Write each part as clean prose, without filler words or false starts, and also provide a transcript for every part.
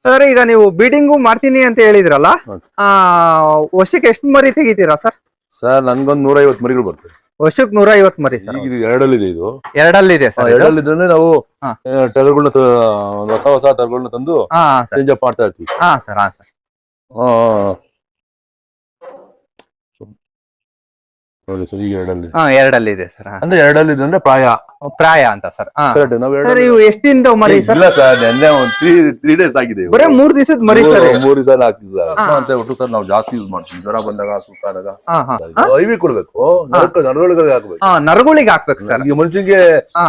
Sir ಈಗ ನೀವು ಬೀಡಿಂಗು ಮಾಡ್ತೀನಿ ಅಂತ ಹೇಳಿದ್ರಲ್ಲ, ಆ ವರ್ಷಕ್ಕೆ ಎಷ್ಟು ಮರಿ ತೆಗಿತೀರಾ ಸರ್? ಸರ್ ನನ್ಗೊಂದು 150 ಮರಿಗಳು ಬರ್ತದೆ. ವರ್ಷಕ್ಕೆ 150 ಮರಿ ಸರ್? ಈಗ ಇದು ಎರಡಲ್ಲಿದೆ. ಇದು ಎರಡಲ್ಲಿದೆ ಸರ್. ಎರಡಲ್ಲಿದ್ರೆ ನಾವು ಟಗರುಗಳನ್ನ ಹೊಸ ಟಗರುಗಳನ್ನ ತಂದು ಚೇಂಜ್ ಅಪ್ ಮಾಡ್ತಾ ಇರ್ತೀವಿ. ಹಾ ಸರ್. ನೋಡಿ ಸರ್, ಈಗ ಎರಡಲ್ಲಿದೆ ಸರ್. ಅಂದ್ರೆ ಎರಡಲ್ಲಿದೆ ಅಂದ್ರೆ ಪ್ರಾಯ ಅಂತ ಸರ್. ಸರ್ ಇವು ಎಷ್ಟಿಂದ ಮರಿ ಸರ್? ಇಲ್ಲ ಸರ್, ನೆನ್ನೆ ಒಂದು 3 days ಆಗಿದೆ. ಬರೀ 3 ದಿವಸದ ಮರಿ ಸರ್? 3 ದಿವಸ ಆಗ್ತಿದೆ ಸರ್. ಅಂತ ಒಟ್ಟು ಸರ್ ನಾವು ಜಾಸ್ತಿ ಯೂಸ್ ಮಾಡ್ತೀವಿ. ಜ್ವರ ಬಂದಾಗ, ಸುತ್ತಾದಾಗ ಐವಿ ಕೊಡ್ಬೇಕು, ನರಗಳಿಗೆ ಹಾಕ್ಬೇಕು. ನರಗಳಿಗೆ ಹಾಕ್ಬೇಕು ಸರ್. ಈಗ ಮನುಷ್ಯನಿಗೆ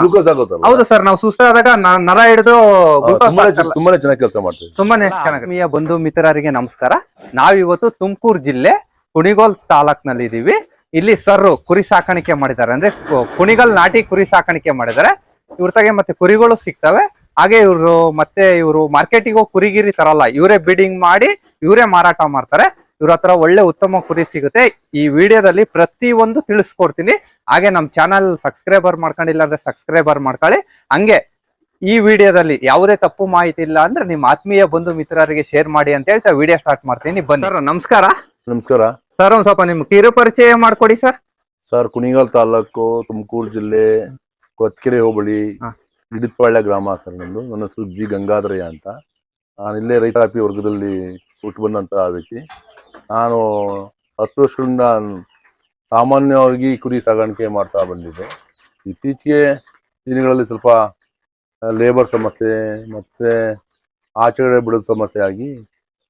ಗ್ಲೂಕೋಸ್ ಆಗುತ್ತಲ್ಲ. ಹೌದು ಸರ್, ನಾವು ಸುಸ್ತಾದಾಗ ನರ ಹಿಡಿದು ತುಂಬಾನೇ ಚೆನ್ನಾಗಿ ಕೆಲಸ ಮಾಡ್ತೀವಿ. ತುಂಬಾನೇ ಚೆನ್ನಾಗಿ. ಬಂಧು ಮಿತ್ರರಿಗೆ ನಮಸ್ಕಾರ. ನಾವಿವತ್ತು ತುಮಕೂರು ಜಿಲ್ಲೆ ಕುಣಿಗೋಲ್ ತಾಲೂಕ್ನಲ್ಲಿ ಇದೀವಿ. ಇಲ್ಲಿ ಸರ್ ಕುರಿ ಸಾಕಾಣಿಕೆ ಮಾಡಿದ್ದಾರೆ, ಅಂದ್ರೆ ಕುಣಿಗಲ್ ನಾಟಿ ಕುರಿ ಸಾಕಾಣಿಕೆ ಮಾಡಿದ್ದಾರೆ. ಇವ್ರ ತಗೆ ಮತ್ತೆ ಕುರಿಗಳು ಸಿಗ್ತವೆ. ಹಾಗೆ ಇವರು ಮಾರ್ಕೆಟಿಗೆ ಹೋಗಿ ಕುರಿಗಿರಿ ತರಲ್ಲ, ಇವರೇ ಬೀಡಿಂಗ್ ಮಾಡಿ ಇವರೇ ಮಾರಾಟ ಮಾಡ್ತಾರೆ. ಇವ್ರ ಹತ್ರ ಒಳ್ಳೆ ಉತ್ತಮ ಕುರಿ ಸಿಗುತ್ತೆ. ಈ ವಿಡಿಯೋದಲ್ಲಿ ಪ್ರತಿಯೊಂದು ತಿಳಿಸ್ಕೊಡ್ತೀನಿ. ಹಾಗೆ ನಮ್ಮ ಚಾನಲ್ ಸಬ್ಸ್ಕ್ರೈಬರ್ ಮಾಡ್ಕೊಂಡಿಲ್ಲ ಅಂದ್ರೆ ಸಬ್ಸ್ಕ್ರೈಬರ್ ಮಾಡ್ಕೊಳ್ಳಿ. ಹಂಗೆ ಈ ವಿಡಿಯೋದಲ್ಲಿ ಯಾವುದೇ ತಪ್ಪು ಮಾಹಿತಿ ಇಲ್ಲ ಅಂದ್ರೆ ನಿಮ್ಮ ಆತ್ಮೀಯ ಬಂಧು ಮಿತ್ರರಿಗೆ ಶೇರ್ ಮಾಡಿ ಅಂತ ಹೇಳ್ತಾ ವಿಡಿಯೋ ಸ್ಟಾರ್ಟ್ ಮಾಡ್ತೀನಿ. ಬನ್ನಿ ಸರ್. ನಮಸ್ಕಾರ. ನಮಸ್ಕಾರ ಸರ್. ಒಂದ್ ಸ್ವಲ್ಪ ನಿಮ್ ಕಿರು ಪರಿಚಯ ಮಾಡ್ಕೊಡಿ ಸರ್. ಸರ್, ಕುಣಿಗಲ್ ತಾಲೂಕು, ತುಮಕೂರು ಜಿಲ್ಲೆ, ಕೊತ್ಕೆರೆ ಹೋಬಳಿ, ಗಿಡದಪಾಳ್ಯ ಗ್ರಾಮ ಸರ್ ನಂದು. ನನ್ನ ಹೆಸರು ಜಿ ಗಂಗಾಧರಯ್ಯ ಅಂತ. ನಾನು ಇಲ್ಲೇ ರೈತಾಪಿ ವರ್ಗದಲ್ಲಿ ಹುಟ್ಟು ಬಂದಂತಹ ವ್ಯಕ್ತಿ. ನಾನು 10 ವರ್ಷಗಳಿಂದ ಸಾಮಾನ್ಯವಾಗಿ ಕುರಿ ಸಾಗಾಣಿಕೆ ಮಾಡ್ತಾ ಬಂದಿದ್ದೆ. ಇತ್ತೀಚೆಗೆ ದಿನಗಳಲ್ಲಿ ಸ್ವಲ್ಪ ಲೇಬರ್ ಸಮಸ್ಯೆ ಮತ್ತೆ ಆಚೆಗಡೆ ಬಿಡೋದು ಸಮಸ್ಯೆ ಆಗಿ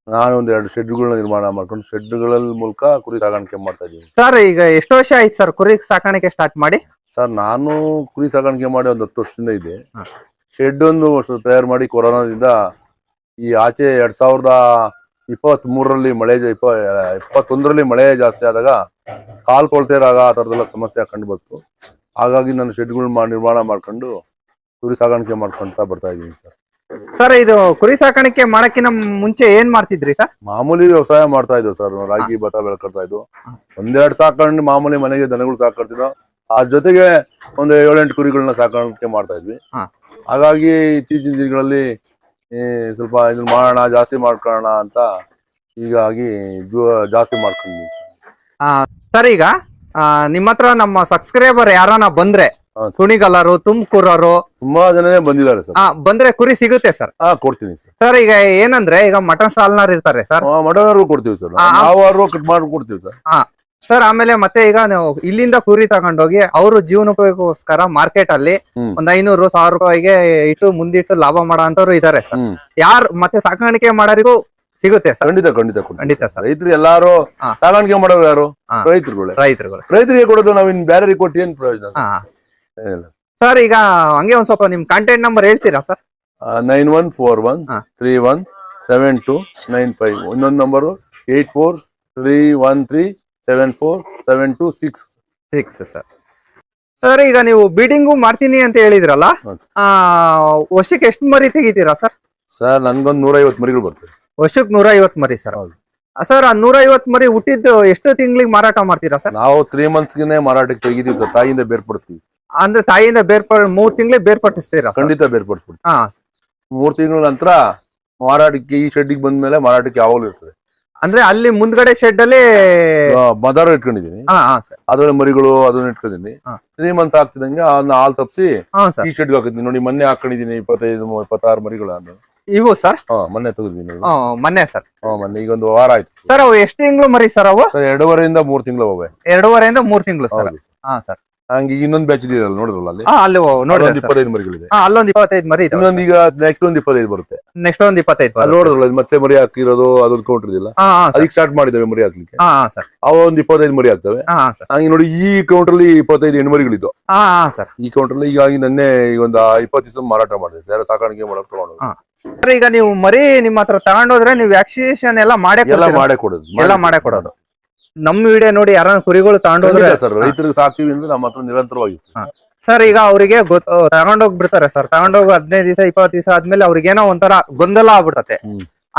ನಾನು 2 ಶೆಡ್ಗಳನ್ನ ನಿರ್ಮಾಣ ಮಾಡ್ಕೊಂಡು ಶೆಡ್ಗಳ ಮೂಲಕ ಕುರಿ ಸಾಗಾಣಿಕೆ ಮಾಡ್ತಾ ಇದ್ದೀನಿ. ಸರ್ ಈಗ ಎಷ್ಟು ವರ್ಷ ಆಯ್ತು ಸರ್ ಕುರಿ ಸಾಕಾಣಿಕೆ ಸ್ಟಾರ್ಟ್ ಮಾಡಿ? ಸರ್, ನಾನು ಕುರಿ ಸಾಗಾಣಿಕೆ ಮಾಡಿ ಒಂದು 10 ವರ್ಷದಿಂದ ಇದೆ. ಶೆಡ್ ಒಂದು ತಯಾರು ಮಾಡಿ ಕೊರೋನಾದಿಂದ ಈ ಆಚೆ 2023ರಲ್ಲಿ ಮಳೆ 21ರಲ್ಲಿ ಮಳೆ ಜಾಸ್ತಿ ಆದಾಗ ಕಾಲ್ ಕೊಳ್ತೇರಾಗ ಆ ಥರದೆಲ್ಲ ಸಮಸ್ಯೆ ಕಂಡು ಬಂತು. ಹಾಗಾಗಿ ನಾನು ಶೆಡ್ಗಳನ್ನ ನಿರ್ಮಾಣ ಮಾಡ್ಕೊಂಡು ಕುರಿ ಸಾಗಾಣಿಕೆ ಮಾಡ್ಕೊಂತ ಬರ್ತಾ ಇದ್ದೀನಿ ಸರ್. ಸರ್, ಇದು ಕುರಿ ಸಾಕಾಣಿಕೆ ಮಾಡಕ್ಕಿಂತ ಮುಂಚೆ ಏನ್ ಮಾಡ್ತಿದ್ರಿ ಸರ್? ಮಾಮೂಲಿ ವ್ಯವಸಾಯ ಮಾಡ್ತಾ ಇದ್ವು ಸರ್. ರಾಗಿ ಭತ್ತ ಬೆಳ್ಕೊಳ್ತಾ ಇದ್ವು. 1-2 ಸಾಕೊಂಡು ಮಾಮೂಲಿ ಮನೆಗೆ ದನಗಳು ಸಾಕಾಡ್ತಿದ್ವು. ಅದ್ರ ಜೊತೆಗೆ ಒಂದು 7-8 ಕುರಿಗಳನ್ನ ಸಾಕಾಣಿಕೆ ಮಾಡ್ತಾ ಇದ್ವಿ. ಹಾಗಾಗಿ ಇತ್ತೀಚಿನ ದಿನಗಳಲ್ಲಿ ಸ್ವಲ್ಪ ಇದನ್ನ ಮಾಡೋಣ, ಜಾಸ್ತಿ ಮಾಡ್ಕೊಳ್ಳೋಣ ಅಂತ ಹೀಗಾಗಿ ಜಾಸ್ತಿ ಮಾಡ್ಕೊಂಡಿದ್ವಿ ಸರ್. ಸರ್, ಈಗ ನಿಮ್ಮ ಹತ್ರ ನಮ್ಮ ಸಬ್ಸ್ಕ್ರೈಬರ್ ಯಾರನ್ನ ಬಂದ್ರೆ ಕುಣಿಗಲ್ಲರು, ತುಮಕೂರರು ತುಂಬಾ ಜನನೇ ಬಂದಿದ್ದಾರೆ ಸರ್. ಬಂದ್ರೆ ಕುರಿ ಸಿಗುತ್ತೆ ಸರ್? ಕೊಡ್ತೀನಿ ಸರ್. ಸರ್, ಈಗ ಏನಂದ್ರೆ ಈಗ ಮಟನ್ ಸ್ಟಾಲ್ನರ್ ಇರ್ತಾರೆ ಸರ್, ಮಟನ್ ಕೊಡ್ತೀವಿ ಸರ್. ನಾವು ಕಟ್ ಮಾಡಿ ಕೊಡ್ತೀವಿ ಸರ್. ಸರ್, ಆಮೇಲೆ ಮತ್ತೆ ಈಗ ನಾವು ಇಲ್ಲಿಂದ ಕುರಿ ತಗೊಂಡೋಗಿ ಅವರು ಜೀವನೋಪಯೋಗಕ್ಕೋಸ್ಕರ ಮಾರ್ಕೆಟ್ ಅಲ್ಲಿ ಒಂದ್ 500-1000 ರೂಪಾಯಿಗೆ ಇಟ್ಟು ಮುಂದಿಟ್ಟು ಲಾಭ ಮಾಡೋ ಅಂತವ್ರು ಇದಾರೆ ಸರ್. ಯಾರು ಮತ್ತೆ ಸಾಕಾಣಿಕೆ ಮಾಡೋರಿಗೂ ಸಿಗುತ್ತೆ ಸರ್? ಖಂಡಿತ ಸರ್. ರೈತರು ಎಲ್ಲಾರು ಸಾಗಾಣಿಕೆ ಮಾಡೋರು ಯಾರು? ರೈತರಿಗೆ ಕೊಡೋದು. ನಾವ್ ಇನ್ ಬೇರೆ ಕೊಟ್ಟು ಏನ್ ಪ್ರಯೋಜನ ಸರ್? ಈಗ ಹಂಗೆ ಒಂದ್ ಸ್ವಲ್ಪ ನಿಮ್ ಕಾಂಟ್ಯಾಕ್ಟ್ ನಂಬರ್ ಹೇಳ್ತೀರಾ ಸರ್? 9141317295. ಇನ್ನೊಂದು ನಂಬರು 8431374726 ಸರ್. ಸರ್, ಈಗ ನೀವು ಬೀಡಿಂಗು ಮಾಡ್ತೀನಿ ಅಂತ ಹೇಳಿದ್ರಲ್ಲ, ವರ್ಷಕ್ಕೆ ಎಷ್ಟು ಮರಿ ತೆಗಿತೀರಾ ಸರ್? ಸರ್, ನನ್ಗೊಂದು 150 ಮರಿಗಳು ಬರ್ತದೆ. ವರ್ಷಕ್ಕೆ 150 ಮರಿ ಸರ್? ಸರ್, ಆ 150 ಮರಿ ಹುಟ್ಟಿದ್ದು ಎಷ್ಟು ತಿಂಗಳಿಗೆ ಮಾರಾಟ ಮಾಡ್ತೀರಾ ಸರ್? ನಾವು 3 monthsಗೆ ಮಾರಾಟಕ್ಕೆ ತೆಗಿದೀವಿ ಸರ್. ತಾಯಿಯಿಂದ ಬೇರ್ಪಡಿಸ್ತೀವಿ. ಅಂದ್ರೆ ತಾಯಿಯಿಂದ 3 ತಿಂಗಳಿಗೆ ಬೇರ್ಪಡಿಸ್ತೀರಾ? ಖಂಡಿತ ಬೇರ್ಪಡಿಸ್ಬಿಡ್ತೀವಿ. 3 ತಿಂಗಳ ನಂತರ ಮಾರಾಟಕ್ಕೆ ಈ ಶೆಡ್ಗೆ ಬಂದ್ಮೇಲೆ ಮಾರಾಟಕ್ಕೆ ಯಾವಾಗಲೂ ಇರ್ತದೆ. ಅಂದ್ರೆ ಅಲ್ಲಿ ಮುಂದ್ಗಡೆ ಶೆಡ್ ಅಲ್ಲಿ ಮದಾರ ಇಟ್ಕೊಂಡಿದೀನಿ. ಅದ್ರಲ್ಲಿ ಮರಿಗಳು ಅದನ್ನ ಇಟ್ಕೊಂಡಿದೀನಿ. 3 months ಆಗ್ತಿದಂಗೆ ಅದನ್ನ ಹಾಲ್ ತಪ್ಪಿಸಿ ಈ ಶೆಡ್ಗೆ ಹಾಕಿದೀನಿ. ನೋಡಿ, ಮೊನ್ನೆ ಹಾಕೊಂಡಿದೀನಿ 25-26 ಮರಿಗಳು. ಇವು ಸರ್ ಮೊನ್ನೆ ತೆಗೆದಿದ್ದೀನಿ. ಮೊನ್ನೆ ಸರ್? ಮೊನ್ನೆ ಈಗ 1 ವಾರ ಆಯ್ತು ಸರ್. ಅವು ಎಷ್ಟು ತಿಂಗಳು ಮರಿ ಸರ್? ಅವು 2.5 3 ತಿಂಗಳು ಹೋವೆ. 2.5 3 ತಿಂಗಳು ಸರ್? ಸರ್, ಹಂಗೆ ಇನ್ನೊಂದು ಬ್ಯಾಚ್ ಇದೆಯಲ್ಲ, ನೋಡಿದ್ರಲ್ಲ ಅಲ್ಲಿ? ಅಲ್ಲಿ ನೋಡಿ 25 ಮರಿಗಳಿದೆ. ಅಲ್ಲೊಂದು 25 ಮರಿ ಇದೆ. ಇನ್ನೊಂದು ಈಗ ನೆಕ್ಸ್ಟ್ ಒಂದು 25 ಬರುತ್ತೆ. ನೆಕ್ಸ್ಟ್ ಒಂದು 25 ನೋಡಿದ್ರಲ್ಲ, ಮತ್ತೆ ಮರಿ ಹಾಕಿರೋದು ಅದೊಂದು ಕೌಂಟರ್ ಇದೆಯಲ್ಲ, ಅದಕ್ಕೆ ಸ್ಟಾರ್ಟ್ ಮಾಡಿದ್ದೇವೆ ಮರಿ ಹಾಕ್ಲಿಕ್ಕೆ. ಅವ ಒಂದು 25 ಮರಿ ಆಗ್ತವೆ. ಹಂಗೆ ನೋಡಿ, ಈ ಕೌಂಟರ್ ಅಲ್ಲಿ 25 ಹೆಣ್ಣು ಮರಿಗಳಿದ್ದು. ಈ ಕೌಂಟರ್ ಅಲ್ಲಿ ಹೀಗಾಗಿ ನನ್ನೆ ಈಗ ಒಂದು 20 ದಿವಸ ಮಾರಾಟ ಮಾಡಿದೆ. ಯಾರು ಸಾಕಾಣಿಕೆ ಮಾಡಕ್ ತಗೊಂಡು. ಈಗ ನೀವು ಮರಿ ನಿಮ್ಮ ಹತ್ರ ತಗೊಂಡೋದ್ರೆ ನೀವು ವ್ಯಾಕ್ಸಿನೇಷನ್ ಎಲ್ಲ ಮಾಡೇ ಕೊಡೋದು. ನಮ್ಮ ವಿಡಿಯೋ ನೋಡಿ ಯಾರ ಕುರಿಗಳು ತಗೊಂಡೋದ್ರೆ ಸರ್, ರೈತರಿಗೆ ಸಾಕ್ತಿವಿ ಅಂದ್ರೆ ನಮ್ಮ ಹತ್ರ ನಿರಂತರವಾಗಿತ್ತು ಸರ್. ಈಗ ಅವರಿಗೆ ತಗೊಂಡೋಗ್ಬಿಡ್ತಾರೆ ಸರ್. ತಗೊಂಡೋಗಿ 15 ದಿವಸ 20 ದಿವಸ ಆದ್ಮೇಲೆ ಅವ್ರಿಗೇನೋ ಒಂಥರ ಗೊಂದಲ ಆಗ್ಬಿಡತ್ತೆ.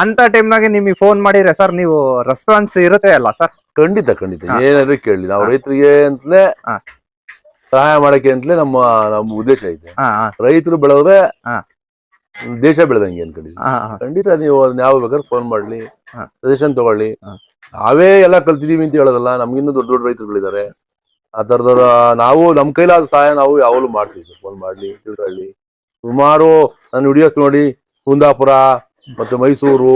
ಅಂತ ಟೈಮ್ನಾಗೆ ನಿಮಗೆ ಫೋನ್ ಮಾಡಿದ್ರೆ ಸರ್, ನೀವು ರೆಸ್ಪಾನ್ಸ್ ಇರುತ್ತೆ ಅಲ್ಲ ಸರ್? ಖಂಡಿತ ಏನಾದ್ರು ಕೇಳಿ. ನಾವು ರೈತರಿಗೆ ಅಂತಲೇ ಸಹಾಯ ಮಾಡಕ್ಕೆ ಅಂತಲೇ ನಮ್ಮ ಉದ್ದೇಶ ಐತೆ. ರೈತರು ಬೆಳೆದ್ರೆ ದೇಶ ಬೆಳೆದಂಗೆ ಅನ್ಕೊಂಡಿದ್ವಿ. ಹಾ ಹಾ ಖಂಡಿತ ನೀವು ಅದನ್ನ ಯಾವ ಬೇಕಾದ್ರೆ ಫೋನ್ ಮಾಡ್ಲಿ, ಹಾ. ಸಜೆಷನ್ ತಗೊಳ್ಳಿ. ಹಾ. ನಾವೇ ಎಲ್ಲ ಕಲ್ತಿದೀವಿ ಅಂತ ಹೇಳೋದಲ್ಲ, ನಮ್ಗಿನ್ನೂ ದೊಡ್ಡ ದೊಡ್ಡ ರೈತರುಗಳಿದ್ದಾರೆ. ಆ ತರದವ್ರ ನಾವು ನಮ್ ಕೈಲಾದ ಸಹಾಯ ನಾವು ಯಾವಾಗಲೂ ಮಾಡ್ತೀವಿ ಸರ್. ಫೋನ್ ಮಾಡ್ಲಿ, ತಿಳ್ಕೊಳ್ಳಿ. ಸುಮಾರು ನಾನು ವಿಡಿಯೋಸ್ ನೋಡಿ ಕುಂದಾಪುರ ಮತ್ತೆ ಮೈಸೂರು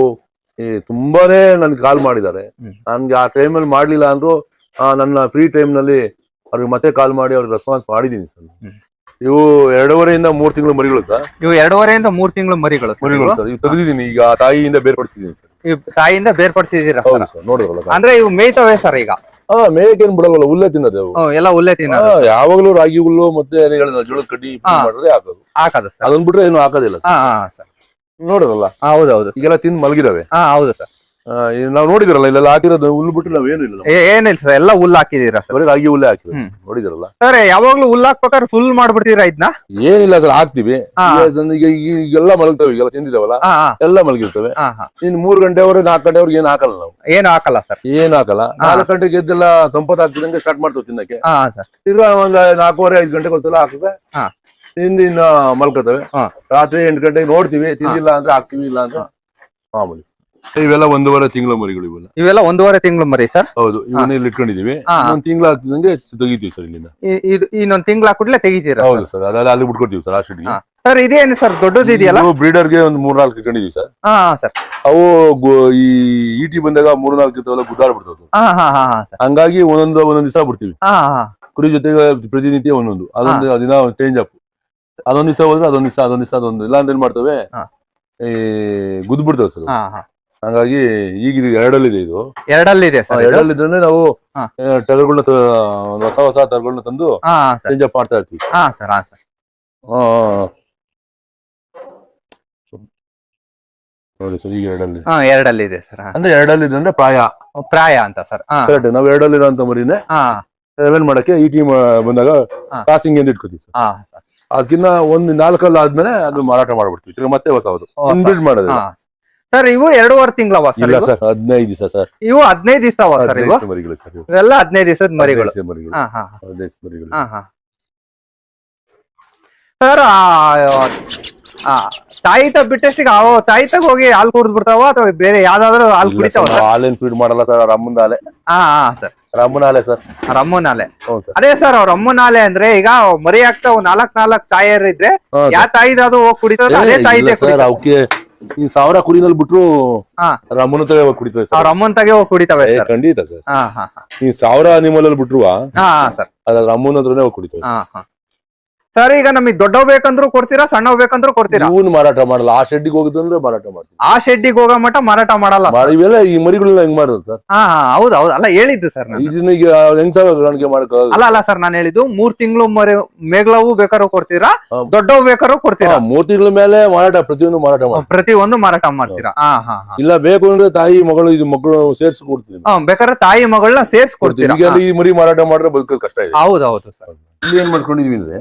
ತುಂಬಾನೇ ನನ್ಗೆ ಕಾಲ್ ಮಾಡಿದ್ದಾರೆ. ನನ್ಗೆ ಆ ಟೈಮಲ್ಲಿ ಮಾಡ್ಲಿಲ್ಲ ಅಂದ್ರು ನನ್ನ ಫ್ರೀ ಟೈಮ್ ನಲ್ಲಿ ಅವ್ರಿಗೆ ಮತ್ತೆ ಕಾಲ್ ಮಾಡಿ ಅವ್ರಿಗೆ ರೆಸ್ಪಾನ್ಸ್ ಮಾಡಿದೀನಿ ಸರ್. ಇವು 2.5 3 ತಿಂಗಳು ಮರಿಗಳು ಸರ್. ಇವು 2.5 3 ತಿಂಗಳು ಮರಿಗಳು sir ಮರಿಗಳು ಇವು? ಸರ್. ಇವು ತೆಗೆದಿದ್ದೀನಿ, ಈಗ ತಾಯಿಯಿಂದ ಬೇರ್ಪಡಿಸಿದೀನಿ ಸರ್. ಇವು ತಾಯಿಯಿಂದ ಬೇರ್ಪಡಿಸಿದೀರಾ sir? ಹೌದು ಸರ್, ನೋಡಿದ್ರಲ್ಲ. ಅಂದ್ರೆ ಇವು ಮೇಯ್ತವೆ ಸರ್ ಈಗ? ಮೇಯಕ್ಕೇನ್ ಬಿಡಲ್ವಲ್ಲ, ಹುಲ್ಲೇ ತಿನ್ನದೆ ಅವು. ಎಲ್ಲ ಹುಲ್ಲೆ ತಿನ್ನೋದು? ಯಾವಾಗ್ಲೂ ರಾಗಿ ಹುಲ್ಲು ಮತ್ತೆ ಅದೇ ಹೇಳಿದ ಜೋಳದ ಕಡ್ಡಿ ಮಾಡಿದ್ರೆ ಹಾಕೋದು. ಹಾಕದು ಸರ್? ಅದನ್ ಬಿಟ್ರೆ ಏನು ಹಾಕೋದಿಲ್ಲ ಹಾ ಹಾ ಸರ್. ನೋಡಿದ್ರಲ್ಲ, ಹೌದೌದು ಈಗೆಲ್ಲ ತಿಂದು ಮಲಗಿದಾವೆ. ಹಾ ಹೌದು ಸರ್. ನಾವ್ ನೋಡಿದ್ರಲ್ಲ, ಇಲ್ಲೆಲ್ಲ ಹಾಕಿರೋದು ಹುಲ್ಲು ಬಿಟ್ಟು ನಾವೇನು ಇಲ್ಲ. ಏನಿಲ್ಲ ಸರ್, ಎಲ್ಲ ಹುಲ್ಲು ಹಾಕಿದೀರಾ ಸರ್? ಬರೀ ರಾಗಿ ಹುಲ್ಲೇ ಹಾಕಿರೋದು, ನೋಡಿದ್ರಲ್ಲ ಸರ್. ಯಾವಾಗ್ಲೂ ಹುಲ್ಲು ಹಾಕ್ಬೇಕಾದ್ರೆ ಫುಲ್ ಮಾಡ್ಬಿಡ್ತೀರಾ ಇದನ್ನ? ಏನಿಲ್ಲ ಸರ್, ಹಾಕ್ತಿವಿ. ಈಗೆಲ್ಲ ಮಲಗ್ತವೆ, ಈಗೆಲ್ಲ ತಿಂದಿದಾವಲ್ಲ ಎಲ್ಲ ಮಲಗಿರ್ತವೆ. ಇನ್ 3 ಗಂಟೆವರೆಗೆ 4 ಗಂಟೆವರೆಗೆ ಏನ್ ಹಾಕಲ್ಲ ನಾವು. ಏನು ಹಾಕಲ್ಲ ಸರ್? ಏನ್ ಹಾಕಲ್ಲ. 4 ಗಂಟೆಗೆ ಎದ್ದೆಲ್ಲ ತಂಪತ್ತಾಗ್ತಿದಂಗೆ ಸ್ಟಾರ್ಟ್ ಮಾಡ್ತೀವಿ ತಿನ್ನಕ್ಕೆ. ಸರ್. ತಿರ್ಗಾ ಒಂದ್ 4:15 5 ಗಂಟೆಗೆ ಒಂದ್ಸಲ ಹಾಕಿದ್ರೆ ತಿಂದಿನ ಮಲ್ಕೋತವೆ. ರಾತ್ರಿ 8 ಗಂಟೆಗೆ ನೋಡ್ತೀವಿ, ತಿಂದಿಲ್ಲ ಅಂದ್ರೆ ಹಾಕ್ತಿವಿ, ಇಲ್ಲ ಅಂದ್ರೆ ಮಾಮೂಲಿ. ಇವೆಲ್ಲ 1.5 ತಿಂಗಳ ಮರಿಗಳು ಇವೆಲ್ಲ 1.5 ತಿಂಗಳು ಮರಿ ಸರ್? ಹೌದು, ಇವನ್ನ ಇಲ್ಲಿ ಇಟ್ಕೊಂಡಿದೀವಿ. ಒಂದ್ ತಿಂಗಳು ಆಗ್ತಿದಂಗೆ ತೆಗಿತೀವಿ ಸರ್ ಇಲ್ಲಿಂದ. ಇನ್ನೊಂದ್ ತಿಂಗಳು ಹಾಕಿಡ್ಲೆ ತೆಗಿತೀರಾ? ಹೌದು ಸರ್, ಅದೆಲ್ಲ ಅಲ್ಲಿ ಬಿಟ್ಕೊಡ್ತೀವಿ ಸರ್. ಆ ಶೆಡ್ಗೆ ಸರ್ ಇದೇನು ಸರ್ ದೊಡ್ಡದಿದೆಯಲ್ಲ? ಬ್ರೀಡರ್ಗೆ ಒಂದು 3-4 ಇಟ್ಕೊಂಡಿದೀವಿ ಸರ್. ಸರ್ ಅವು ಈ ಈಟಿ ಬಂದಾಗ 3-4 ಇರ್ತಾವಲ್ಲ, ಗುದ್ದಾಡ್ಬಿಡ್ತಾವ. ಹಂಗಾಗಿ ಒಂದೊಂದ್ ದಿವಸ ಬಿಡ್ತೀವಿ. ಕುರಿ ಜೊತೆಗೆ ಪ್ರತಿನಿತ್ಯ ಒಂದೊಂದು, ಅದೊಂದು ದಿನ ಚೇಂಜ್ ಅಪ್. ಅದೊಂದ್ ದಿವಸ ಹೋದ್ರೆ ಅದೊಂದ್ ದಿವಸ ಅದೊಂದು, ಇಲ್ಲ ಅಂದ್ರೆ ಏನ್ ಮಾಡ್ತವೆ, ಗುದ್ ಬಿಡ್ತಾವೆ ಸರ್. ಹಂಗಾಗಿ ಈಗ ಇದು 2 ಇದು 2 ಇದೆ ಸರ್. 2 ಇದ್ರೆ ನಾವು ಟಗರುಗಳನ್ನ ಹೊಸ ಟಗರುಗಳನ್ನ ತಂದು ಚೇಂಜ್ ಅಪ್ ಮಾಡ್ತಾ ಇರ್ತೀವಿ. ನೋಡಿ ಸರ್, ಈಗ 2 ಇದೆ ಸರ್. ಅಂದ್ರೆ 2 ಅಂದ್ರೆ ಪ್ರಾಯ ಅಂತ ಸರ್. ಕರೆಕ್ಟ್. ನಾವು 2 ಇರೋ ಅಂತ ಮರಿನೇ ಸೆವೆನ್ ಮಾಡಕ್ಕೆ ಈ ಟೀಮ್ ಬಂದಾಗ ಕಾಸಿಂಗ್ ಎಂದು ಇಟ್ಕೋತೀವಿ ಸರ್. ಅದಕ್ಕಿಂತ ಒಂದು 4 ಆದ್ಮೇಲೆ ಅದು ಮಾರಾಟ ಮಾಡ್ಬಿಡ್ತೀವಿ. ಮತ್ತೆ ಹೊಸದು ಇನ್ಬಿಲ್ಡ್ ಮಾಡೋದು ಸರ್. ಇವು 2.5 ತಿಂಗಳವ ಸರ್? ಇಲ್ಲ ಸರ್, 15 ದಿವಸ ಸರ್. ಇವು 15 ದಿವಸ ಸರ್? ಇವು ಮರಿಗಳು ಸರ್. ಇವೆಲ್ಲ 15 ದಿವಸದ ಮರಿಗಳು. 15 ಮರಿಗಳು. ಸರ್ ತಾಯಿ ತಗ ಬಿಟ್ಟಷ್ಟಿಗೆ ತಾಯಿ ಹೋಗಿ ಹಾಲು ಕುಡಿದ್ ಬಿಡ್ತಾವ ಅಥವಾ ಬೇರೆ ಯಾವ್ದಾದ್ರು ಹಾಲು ಕುಡಿತಾವ? ಹಾಲೇನ್ ಫೀಡ್ ಮಾಡಲ್ಲ ಸರ್, ಅವ್ರ ಅಮ್ಮನ ಹಾಲೆ. ಸರ್ ಅಮ್ಮನ ಹಾಲೆ ಸರ್. ಅವ್ರ ಅಮ್ಮನ ಹಾಲೆ. ಅದೇ ಸರ್, ಅವ್ರ ಅಮ್ಮನ ಹಾಲೆ ಅಂದ್ರೆ ಈಗ ಮರಿ ಆಗ್ತಾವ 4 ತಾಯಿಯರ್ ಇದ್ರೆ ಯಾವ ತಾಯಿದಾದ್ರು ಹೋಗಿ ಕುಡಿತಾವ? ಅದೇ ತಾಯಿ ಅವಕ್ಕೆ ಈ 1000 ಕುರಿನಲ್ಲಿ ಬಿಟ್ರು ಅಮ್ಮನ ತಗೆ ಹೋಗಿ ಕುಡಿತವೆ ಸರ್. ಅವ್ರ ಅಮ್ಮನ ತಗೆ ಹೋಗಿ ಕುಡಿತಾವೆ? ಖಂಡಿತ ಸರ್. ಈ 1000 ಅನಿಮಲ್ ಅಲ್ಲಿ ಬಿಟ್ರು ಸರ್ ಅದ್ರ ಅಮ್ಮನ ಹತ್ರನೇ ಹೋಗಿ ಕುಡಿತವೆ. ಸರ್ ಈಗ ನಮಗೆ ದೊಡ್ಡವ್ ಬೇಕಂದ್ರು ಕೊಡ್ತೀರಾ, ಸಣ್ಣವ್ ಬೇಕಂದ್ರು ಕೊಡ್ತೀರಾ? ಇವನ್ ಮಾರಾಟ ಮಾಡಲ್ಲ. ಆ ಶೆಡ್ಡಿಗೆ ಹೋಗಿದ್ರೆ ಮಾರಾಟ ಮಾಡ್ತೀವಿ. ಆ ಶೆಡ್ಡಿಗೆ ಹೋಗೋ ಮಟ್ಟ ಮಾರಾಟ ಮಾಡಲ್ಲ? ಇವೆಲ್ಲ ಈ ಮರಿಗಳನ್ನ ಹೆಂಗ್ ಮಾಡೋದು ಸರ್? ಹೌದು ಅಲ್ಲ ಹೇಳಿದ್ದು ಸರ್. ಇದನ್ನ ಈಗ ಹೆಂಗ್ ಸರ್ ಗಣಿಕೆ ಮಾಡಕ್ ಅಲ್ಲ ಸರ್, ನಾನು ಹೇಳಿದ್ದು 3 ತಿಂಗಳು ಮೇಘಲವು ಬೇಕಾದ್ರೂ ಕೊಡ್ತೀರಾ, ದೊಡ್ಡವ್ ಬೇಕಾದ್ರೂ ಕೊಡ್ತೀರಾ? 3 ತಿಂಗಳ ಮೇಲೆ ಮಾರಾಟ, ಪ್ರತಿಯೊಂದು ಮಾರಾಟ ಮಾಡ್ತೀರಾ? ಇಲ್ಲ ಬೇಕು ಅಂದ್ರೆ ತಾಯಿ ಮಗಳು ಇದು ಮಕ್ಕಳು ಸೇರ್ಸಿ ಕೊಡ್ತೀವಿ. ಬೇಕಾದ್ರೆ ತಾಯಿ ಮಗಳನ್ನ ಸೇರ್ಸಿ ಕೊಡ್ತೀರಾ? ಈಗ ಈ ಮರಿ ಮಾರಾಟ ಮಾಡಿದ್ರೆ ಬದುಕೋದು ಕಷ್ಟ ಇದೆ. ಹೌದೌದು ಸರ್. ಇಲ್ಲಿ ಏನ್ ಮಾಡ್ಕೊಂಡಿದೀವಿ ಅಂದ್ರೆ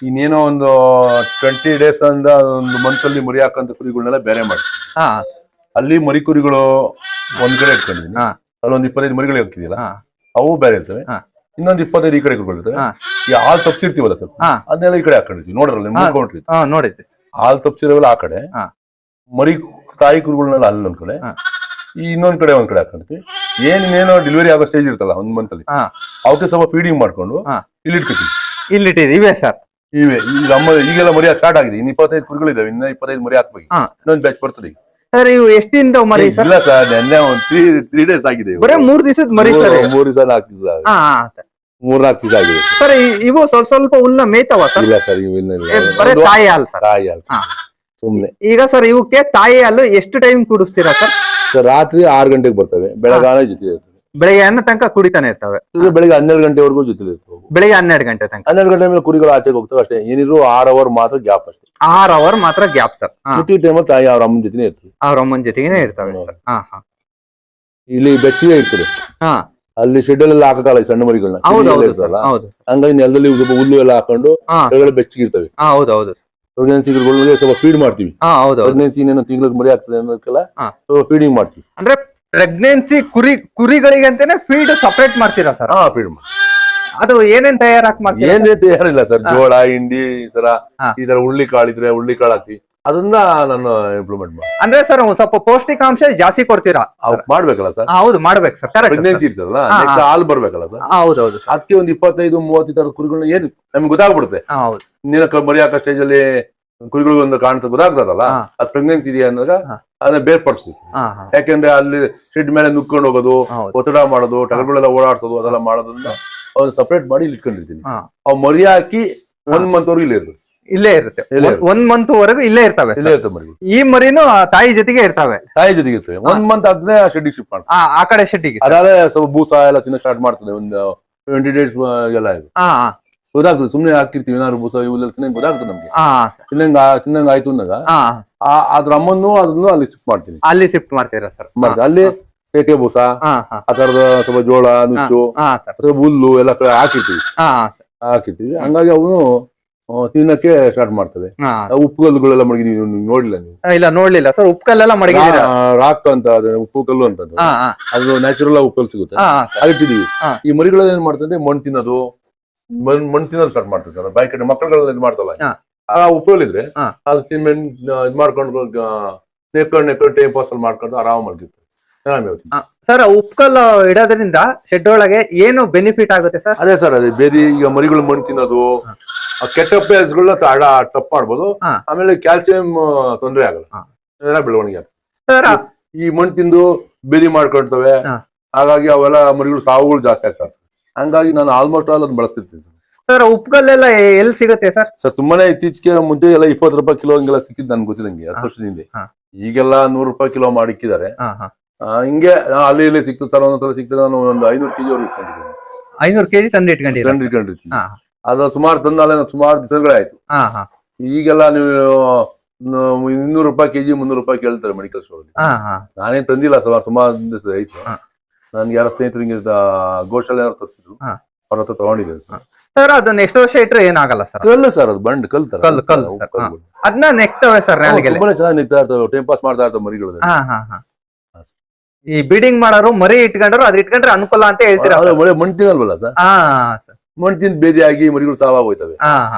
ಇನ್ನೇನೋ ಒಂದು 20 ಡೇಸ್ ಅಂದ ಒಂದು ಮಂತ್ ಅಲ್ಲಿ ಮರಿ ಹಾಕಂತ ಕುರಿಗಳನ್ನೆಲ್ಲ ಬೇರೆ ಮಾಡ್ತೀವಿ. ಅಲ್ಲಿ ಮರಿ ಕುರಿಗಳು ಒಂದ್ ಕಡೆ ಇಟ್ಕೊಂಡಿದೀನಿ. ಅಲ್ಲೊಂದ್ 25 ಮರಿಗಳು ಹಾಕಿದಿಲ್ಲ, ಅವು ಬೇರೆ ಇರ್ತವೆ. ಇನ್ನೊಂದ್ 25 ಈ ಕಡೆ ಕುರಿಗಳಿರ್ತವೆ. ಈ ಹಾಲ್ ತಪ್ಸಿರ್ತೀವಲ್ಲ ಸರ್, ಅದನ್ನೆಲ್ಲ ಈ ಕಡೆ ಹಾಕೊಂಡಿದ್ವಿ. ನೋಡ್ರಲ್ಲ, ನೋಡಿದ್ವಿ. ಹಾಲ್ ತಪ್ಸಿರೋಲ್ಲ ಆ ಕಡೆ, ಮರಿ ತಾಯಿ ಕುರಿಗಳನ್ನೆಲ್ಲ ಅಲ್ಲಿ ಒಂದ್ ಕಡೆ, ಈ ಇನ್ನೊಂದ್ ಕಡೆ ಒಂದ್ ಕಡೆ ಹಾಕೊಂಡಿದ್ವಿ. ಏನೇನೋ ಡೆಲಿವರಿ ಆಗೋ ಸ್ಟೇಜ್ ಇರ್ತಲ್ಲ ಒಂದ್ ಮಂತ್ ಅಲ್ಲಿ, ಅವಕ್ಕೆ ಸ್ವಲ್ಪ ಫೀಡಿಂಗ್ ಮಾಡ್ಕೊಂಡು ಇಲ್ಲಿ ಇಟ್ಕೊತೀವಿ. ಇಲ್ಲಿಟ್ಟಿವೆ ಸರ್? ಇವೆ ಈಗ ಈಗೆಲ್ಲ ಮರಿ ಸ್ಟಾರ್ಟ್ ಆಗಿದೆ. ಇನ್ನು 25 ಕುರಿಗಳಿದಾವೆ, ಇನ್ನ 25 ಮರಿ ಹಾಕ್ಬೇಕು. ಇನ್ನೊಂದ್ ಬ್ಯಾಚ್ ಬರ್ತದೆ. ಸರ್ ಇವು ಎಷ್ಟಿಂದ ಮರಿ ಸರ್? ಇಲ್ಲ ಸರ್, ನೆನ್ನೆ ಒಂದ್ 3 ಡೇಸ್ ಆಗಿದೆ. ಬರೀ 3 ದಿವಸದ ಮರಿ ಸರ್? 3 ದಿವಸ 4 ದಿವಸ 3-4 ದಿವಸ ಆಗಿದೆ ಸರ್. ಇವು ಸ್ವಲ್ಪ ಹುಲ್ಲ ಮೇಯ್ತಾವ ಸರ್? ಇಲ್ಲ ಸರ್, ಇವು ಬರೀ ತಾಯಿ ಹಾಲು ಸರ್? ತಾಯಿ ಹಾಲು ಸುಮ್ನೆ. ಈಗ ಸರ್ ಇವಕ್ಕೆ ತಾಯಿ ಹಾಲು ಎಷ್ಟು ಟೈಮ್ ಕುಡಿಸ್ತೀರಾ ಸರ್? ರಾತ್ರಿ 6 ಗಂಟೆಗೆ ಬರ್ತವೆ, ಬೆಳಗಾನ ಜೊತೆ ಇರ್ತವೆ. ಬೆಳಿಗ್ಗೆ ತನಕ ಕುಡಿತಾನೆ ಇರ್ತವೆ? ಬೆಳಿಗ್ಗೆ 12 ಗಂಟೆವರೆಗೂ ಜೊತೆ ಇರ್ತವೆ. ಬೆಳಿಗ್ಗೆ 12 ಗಂಟೆ ತನಕ? 12 ಗಂಟೆ ಮೇಲೆ ಕುರಿಗಳು ಆಚೆಗೆ ಹೋಗ್ತವೆ ಅಷ್ಟೇ. ಏನಿದ್ರು 6 ಅವರ್ ಮಾತ್ರ ಗ್ಯಾಪ್ ಅಷ್ಟೇ. 6 ಅವರ್ ಮಾತ್ರ ಗ್ಯಾಪ್ ಸರ್? ಪ್ರತಿ ಟೈಮ್ ತಾಯಿ ಅವ್ರ ಅಮ್ಮನ ಜೊತೆನೇ ಇರ್ತವೆ. ಅವ್ರ ಅಮ್ಮನ ಜೊತೆಗೇನೆ ಇರ್ತವೆ ಸರ್. ಇಲ್ಲಿ ಬೆಚ್ಚಿಗೆ ಇರ್ತದೆ. ಅಲ್ಲಿ ಶೆಡ್ ಎಲ್ಲ ಹಾಕಲ್ಲ ಸಣ್ಣ ಮರಿಗಳನ್ನ. ಹಂಗಾಗಿ ನೆಲದಲ್ಲಿ ಸ್ವಲ್ಪ ಹುಲ್ಲು ಎಲ್ಲ ಹಾಕೊಂಡು ಬೆಚ್ಚಿಗೆ ಇರ್ತವೆ. ಪ್ರೆಗ್ನೆನ್ಸಿಗಳಿಗೆ ಸ್ವಲ್ಪ ಫೀಡ್ ಮಾಡ್ತೀವಿ. ಪ್ರೆಗ್ನೆನ್ಸಿ ಇನ್ನೇನು ತಿಂಗಳಿಗೆ ಮರಿ ಆಗ್ತದೆ ಅನ್ನೋದಕ್ಕೆಲ್ಲ ಸ್ವಲ್ಪ ಫೀಡಿಂಗ್ ಮಾಡ್ತೀವಿ. ಅಂದ್ರೆ ಪ್ರೆಗ್ನೆನ್ಸಿ ಕುರಿಗಳಿಗೆ ಅಂತಾನೆ ಫೀಡ್ ಸಪರೇಟ್ ಮಾಡ್ತೀರಾ ಸರ್? ಫೀಡ್ ಮಾಡಿ. ಅದು ಏನೇನ್ ತಯಾರಾಕ್ ಮಾಡ್ತೀರಾ? ಏನೇನ್ ತಯಾರಿಲ್ಲ ಸರ್. ಜೋಳ, ಹಿಂಡಿ, ಈ ತರ ಹುಳ್ಳಿ ಕಾಳು ಇದ್ರೆ ಹುಳ್ಳಿ ಕಾಳು ಹಾಕ್ತಿವಿ. ಅದನ್ನ ನಾನು ಇಂಪ್ಲಿಮೆಂಟ್ ಮಾಡಿ ಅಂದ್ರೆ ಸರ್ ಒಂದ್ ಸ್ವಲ್ಪ ಪೌಷ್ಟಿಕಾಂಶ ಜಾಸ್ತಿ ಕೊಡ್ತೀರಾ? ಮಾಡ್ಬೇಕಲ್ಲ ಸರ್, ಹೌದು ಮಾಡ್ಬೇಕು ಸರ್, ಕರೆಕ್ಟ್. ಪ್ರೆಗ್ನೆನ್ಸಿ ಇರ್ತದಲ್ಲ, ನೆಕ್ಸ್ಟ್ ಹಾಲು ಬರ್ಬೇಕಲ್ಲ ಸರ್. ಹೌದೌದು ಸರ್. ಅದಕ್ಕೆ ಒಂದು 25-30 ತರದ ಕುರಿಗಳನ್ನ ಏನ್ ನಮ್ಗೆ ಗೊತ್ತಾಗ್ಬಿಡುತ್ತೆ. ಹೌದು, ನೀನ ಮರಿ ಹಾಕೋ ಸ್ಟೇಜ್ ಅಲ್ಲಿ ಕುರಿಗಳು ಒಂದು ಕಾಣ್ತಾ ಗೊತ್ತಾಗ್ತದಲ್ಲ, ಅದು ಪ್ರೆಗ್ನೆನ್ಸಿ ಇದೆಯಾ ಅನ್ನೋದಾಗ ಅದನ್ನ ಬೇರ್ಪಡಿಸ್ತೀವಿ. ಯಾಕೆಂದ್ರೆ ಅಲ್ಲಿ ಶೆಡ್ ಮೇಲೆ ನುಕ್ಕೊಂಡು ಹೋಗೋದು, ಒತ್ತಡ ಮಾಡೋದು, ಟಗರುಗಳೆಲ್ಲ ಓಡಾಡ್ಸೋದು ಅದೆಲ್ಲ ಮಾಡೋದ್ರಿಂದ ಅವ್ನು ಸಪರೇಟ್ ಮಾಡಿ ಇಲ್ಲಿ ಇಟ್ಕೊಂಡಿರ್ತೀನಿ. ಅವ್ ಮರಿ ಹಾಕಿ 1 ಮಂತ್ ವರೆಗೂ ಇಲ್ಲೇ ಇರುತ್ತೆ. 1 ಮಂತ್ ವರೆಗೂ ಇಲ್ಲೇ ಇರ್ತವೆ. ಮರಿ ಈ ಮರಿನು ತಾಯಿ ಜೊತೆಗೆ ಇರ್ತವೆ. ತಾಯಿ ಜೊತೆಗೆ ಇರ್ತವೆ. 1 ಮಂತ್ ಆದ್ಮೇಲೆ ಶೆಡ್ಗೆ ಶಿಫ್ಟ್ ಮಾಡ್ತಾರೆ. ಆ ಕಡೆ ಶೆಡ್ಡಿಗೆ. ಅದಾದ್ರೆ ಸ್ವಲ್ಪ ಬೂಸ ಎಲ್ಲ ತಿನ್ನ ಸ್ಟಾರ್ಟ್ ಮಾಡ್ತದೆ. ಒಂದು 20 days ಎಲ್ಲ ಇದು ಗೊತ್ತಾಗ್ತದೆ. ಸುಮ್ನೆ ಹಾಕಿರ್ತೀವಿ ಏನಾದ್ರು ಬೂಸ ಇವೆಲ್ಲ ತಿನ್ನಂಗ್ ಗೊತ್ತಾಗ್ತದೆ ನಮ್ಗೆ. ತಿನ್ನಂಗ್ ಆಯ್ತು ಅಂದಾಗ ಅದ್ರ ಅಮ್ಮನ್ನು ಅದನ್ನು ಅಲ್ಲಿ ಶಿಫ್ಟ್ ಮಾಡ್ತೀನಿ. ಅಲ್ಲಿ ಶಿಫ್ಟ್ ಮಾಡ್ತೀರಾ ಸರ್? ಅಲ್ಲಿ ಪೇಟೆ ಬೂಸ ಆ ತರದ ಸ್ವಲ್ಪ ಜೋಳ, ನುಚ್ಚು, ಹುಲ್ಲು ಎಲ್ಲ ಹಾಕಿರ್ತೀವಿ. ಹಂಗಾಗಿ ಅವನು ತಿನ್ನಕ್ಕೆ ಸ್ಟಾರ್ಟ್ ಮಾಡ್ತವೆ. ಉಪ್ಪುಗಲ್ಲುಗಳೆಲ್ಲ ಮಡಗಿದೀವಿ, ನೋಡಿಲ್ಲ ನೀವು? ಇಲ್ಲ, ನೋಡ್ಲಿಲ್ಲ ಸರ್. ಉಪ್ಪುಕಲ್ಲೆಲ್ಲ ಮಡಗಿದ್ದೀರಾ? ರಾಕ್ ಅಂತ ಉಪ್ಪು ಕಲ್ಲು ಅಂತ ಅದು ನ್ಯಾಚುರಲ್ ಉಪ್ಪು ಕಲ್ಲು ಸಿಗುತ್ತೆ, ಅದಿಟ್ಟಿದೀವಿ. ಈ ಮರಿಗಳೆಲ್ಲ ಏನ್ ಮಾಡ್ತಂದ್ರೆ ಮಣ್ಣು ತಿನ್ನೋದು ಸ್ಟಾರ್ಟ್ ಮಾಡ್ತದೆ ಸರ್. ಬಾಯಿ ಕಡೆ ಮಕ್ಕಳುಗಳೆಲ್ಲ ಇದು ಮಾಡ್ತಲ್ಲ, ಆ ಉಪ್ಪಲ್ಲಿದ್ರೆ ಅದು ಇದ್ ಮಾಡ್ಕೊಂಡು ನೆಕ್ಕೊಂಡು ಟೈಮ್ ಪಾಸ್ ಅಲ್ಲಿ ಮಾಡ್ಕೊಂಡು ಆರಾಮ್ ಮಲಗಿರ್ತದೆ. ಸರ್, ಉಪ್ಪುಕಲ್ಲು ಇಡೋದ್ರಿಂದ ಶೆಡ್ ಒಳಗೆ ಏನು ಬೆನಿಫಿಟ್ ಆಗುತ್ತೆ ಸರ್? ಅದೇ ಸರ್, ಅದೇ ಬೇದಿ ಈಗ ಮರಿಗಳು ಮಣ್ಣು ತಿನ್ನೋದು, ಕೆಟ್ಟ ಅಭ್ಯಾಸಗಳನ್ನ ಟಪ್ ಮಾಡ್ಬೋದು. ಆಮೇಲೆ ಕ್ಯಾಲ್ಸಿಯಂ ತೊಂದರೆ ಆಗಲ್ಲ, ಬೆಳವಣಿಗೆ ಸರ್. ಈ ಮಣ್ಣು ತಿಂದು ಬೇದಿ ಮಾಡ್ಕೊಳ್ತವೆ, ಹಾಗಾಗಿ ಅವೆಲ್ಲ ಮರಿಗಳು ಸಾವುಗಳು ಜಾಸ್ತಿ ಆಗ್ತವೆ. ಹಂಗಾಗಿ ನಾನು ಆಲ್ಮೋಸ್ಟ್ ಆಲ್ ಅದನ್ನ ಬಳಸ್ತಿರ್ತೀನಿ ಸರ್. ಉಪ್ಪುಕಲ್ಲೆಲ್ಲ ಎಲ್ಲಿ ಸಿಗುತ್ತೆ ಸರ್? ಸರ್ ತುಂಬಾನೇ ಇತ್ತೀಚೆಗೆ ಮುಂಚೆ ಎಲ್ಲ 20 ರೂಪಾಯಿ ಕಿಲೋ ಹಿಂಗೆಲ್ಲ ಸಿಕ್ಕಿದ್ ನನ್ಗೆ ಗೊತ್ತಿದಂಗೆ 10 ವರ್ಷದ ಹಿಂದೆ. ಈಗೆಲ್ಲ 100 ರೂಪಾಯಿ ಕಿಲೋ ಮಾಡಿಕ್ಕಿದ್ದಾರೆ. ಹಿಂಗೆ ಅಲ್ಲಿ ಇಲ್ಲಿ ಸಿಕ್ತದೆ ಸರ್. ಒಂದೊಂದ್ಸಲ ಸಿಕ್ತದೆ. ನಾನು ಒಂದು 500 kg ವರೆಗೂ ಇಟ್ಕೊಂಡಿದ್ದೀನಿ. 500 kg ತಂದಿಟ್ಕೊಂಡಿದ್ದೀನಿ. ಅದು ಸುಮಾರು ತಂದಾಲೆ ಸುಮಾರು ದಿವಸಗಳೇ ಆಯ್ತು. ಈಗೆಲ್ಲ ನೀವು 200 ರೂಪಾಯಿ ಕೆಜಿ, 300 ರೂಪಾಯಿ ಕೇಳ್ತಾರೆ ಮೆಡಿಕಲ್ ಸ್ಟೋರ್ ಅಲ್ಲಿ. ನಾನೇನ್ ತಂದಿಲ್ಲ ಸರ್, ಸುಮಾರು ದಿವಸ ಆಯ್ತು. ನನ್ಗೆ ಯಾರೋ ಸ್ನೇಹಿತರು ಹಿಂಗೆ ಗೋಶಾಲೆ ಏನಾರು ತರಿಸಿದ್ರು, ಅವ್ರ ಹತ್ರ ತಗೊಂಡಿದ್ದೀನಿ ಸರ್. ಅದನ್ನ ಎಷ್ಟು ವರ್ಷ ಇಟ್ರೆ ಏನಾಗಲ್ಲ ಸರ್? ಕಲ್ಲು ಸರ್, ಅದು ಬಂಡ್ ಕಲ್ಲು ಅದನ್ನ ನೆಕ್ತವೆ ಸರ್. ತುಂಬಾನೇ ಚೆನ್ನಾಗಿ ನೆಕ್ತಾ ಇರ್ತವೆ, ಟೈಮ್ ಪಾಸ್ ಮಾಡ್ತಾ ಇರ್ತವೆ ಮರಿಗಳು. ಈ ಬೀಡಿಂಗ್ ಮಾಡೋರು ಮರಿ ಇಟ್ಕೊಂಡ್ರು ಅದ್ ಇಟ್ಕೊಂಡ್ರೆ ಅನುಕೂಲ ಅಂತ ಹೇಳ್ತೀರಾ? ಒಳ್ಳೆ ಮಣ್ಣು ತಿನ್ನಲ್ವಲ್ಲ ಸರ್, ಮಣ್ಣು ತಿಂದು ಬೇದಿ ಆಗಿ ಮರಿಗಳು ಸಾವಾಗೋಯ್ತವೆ.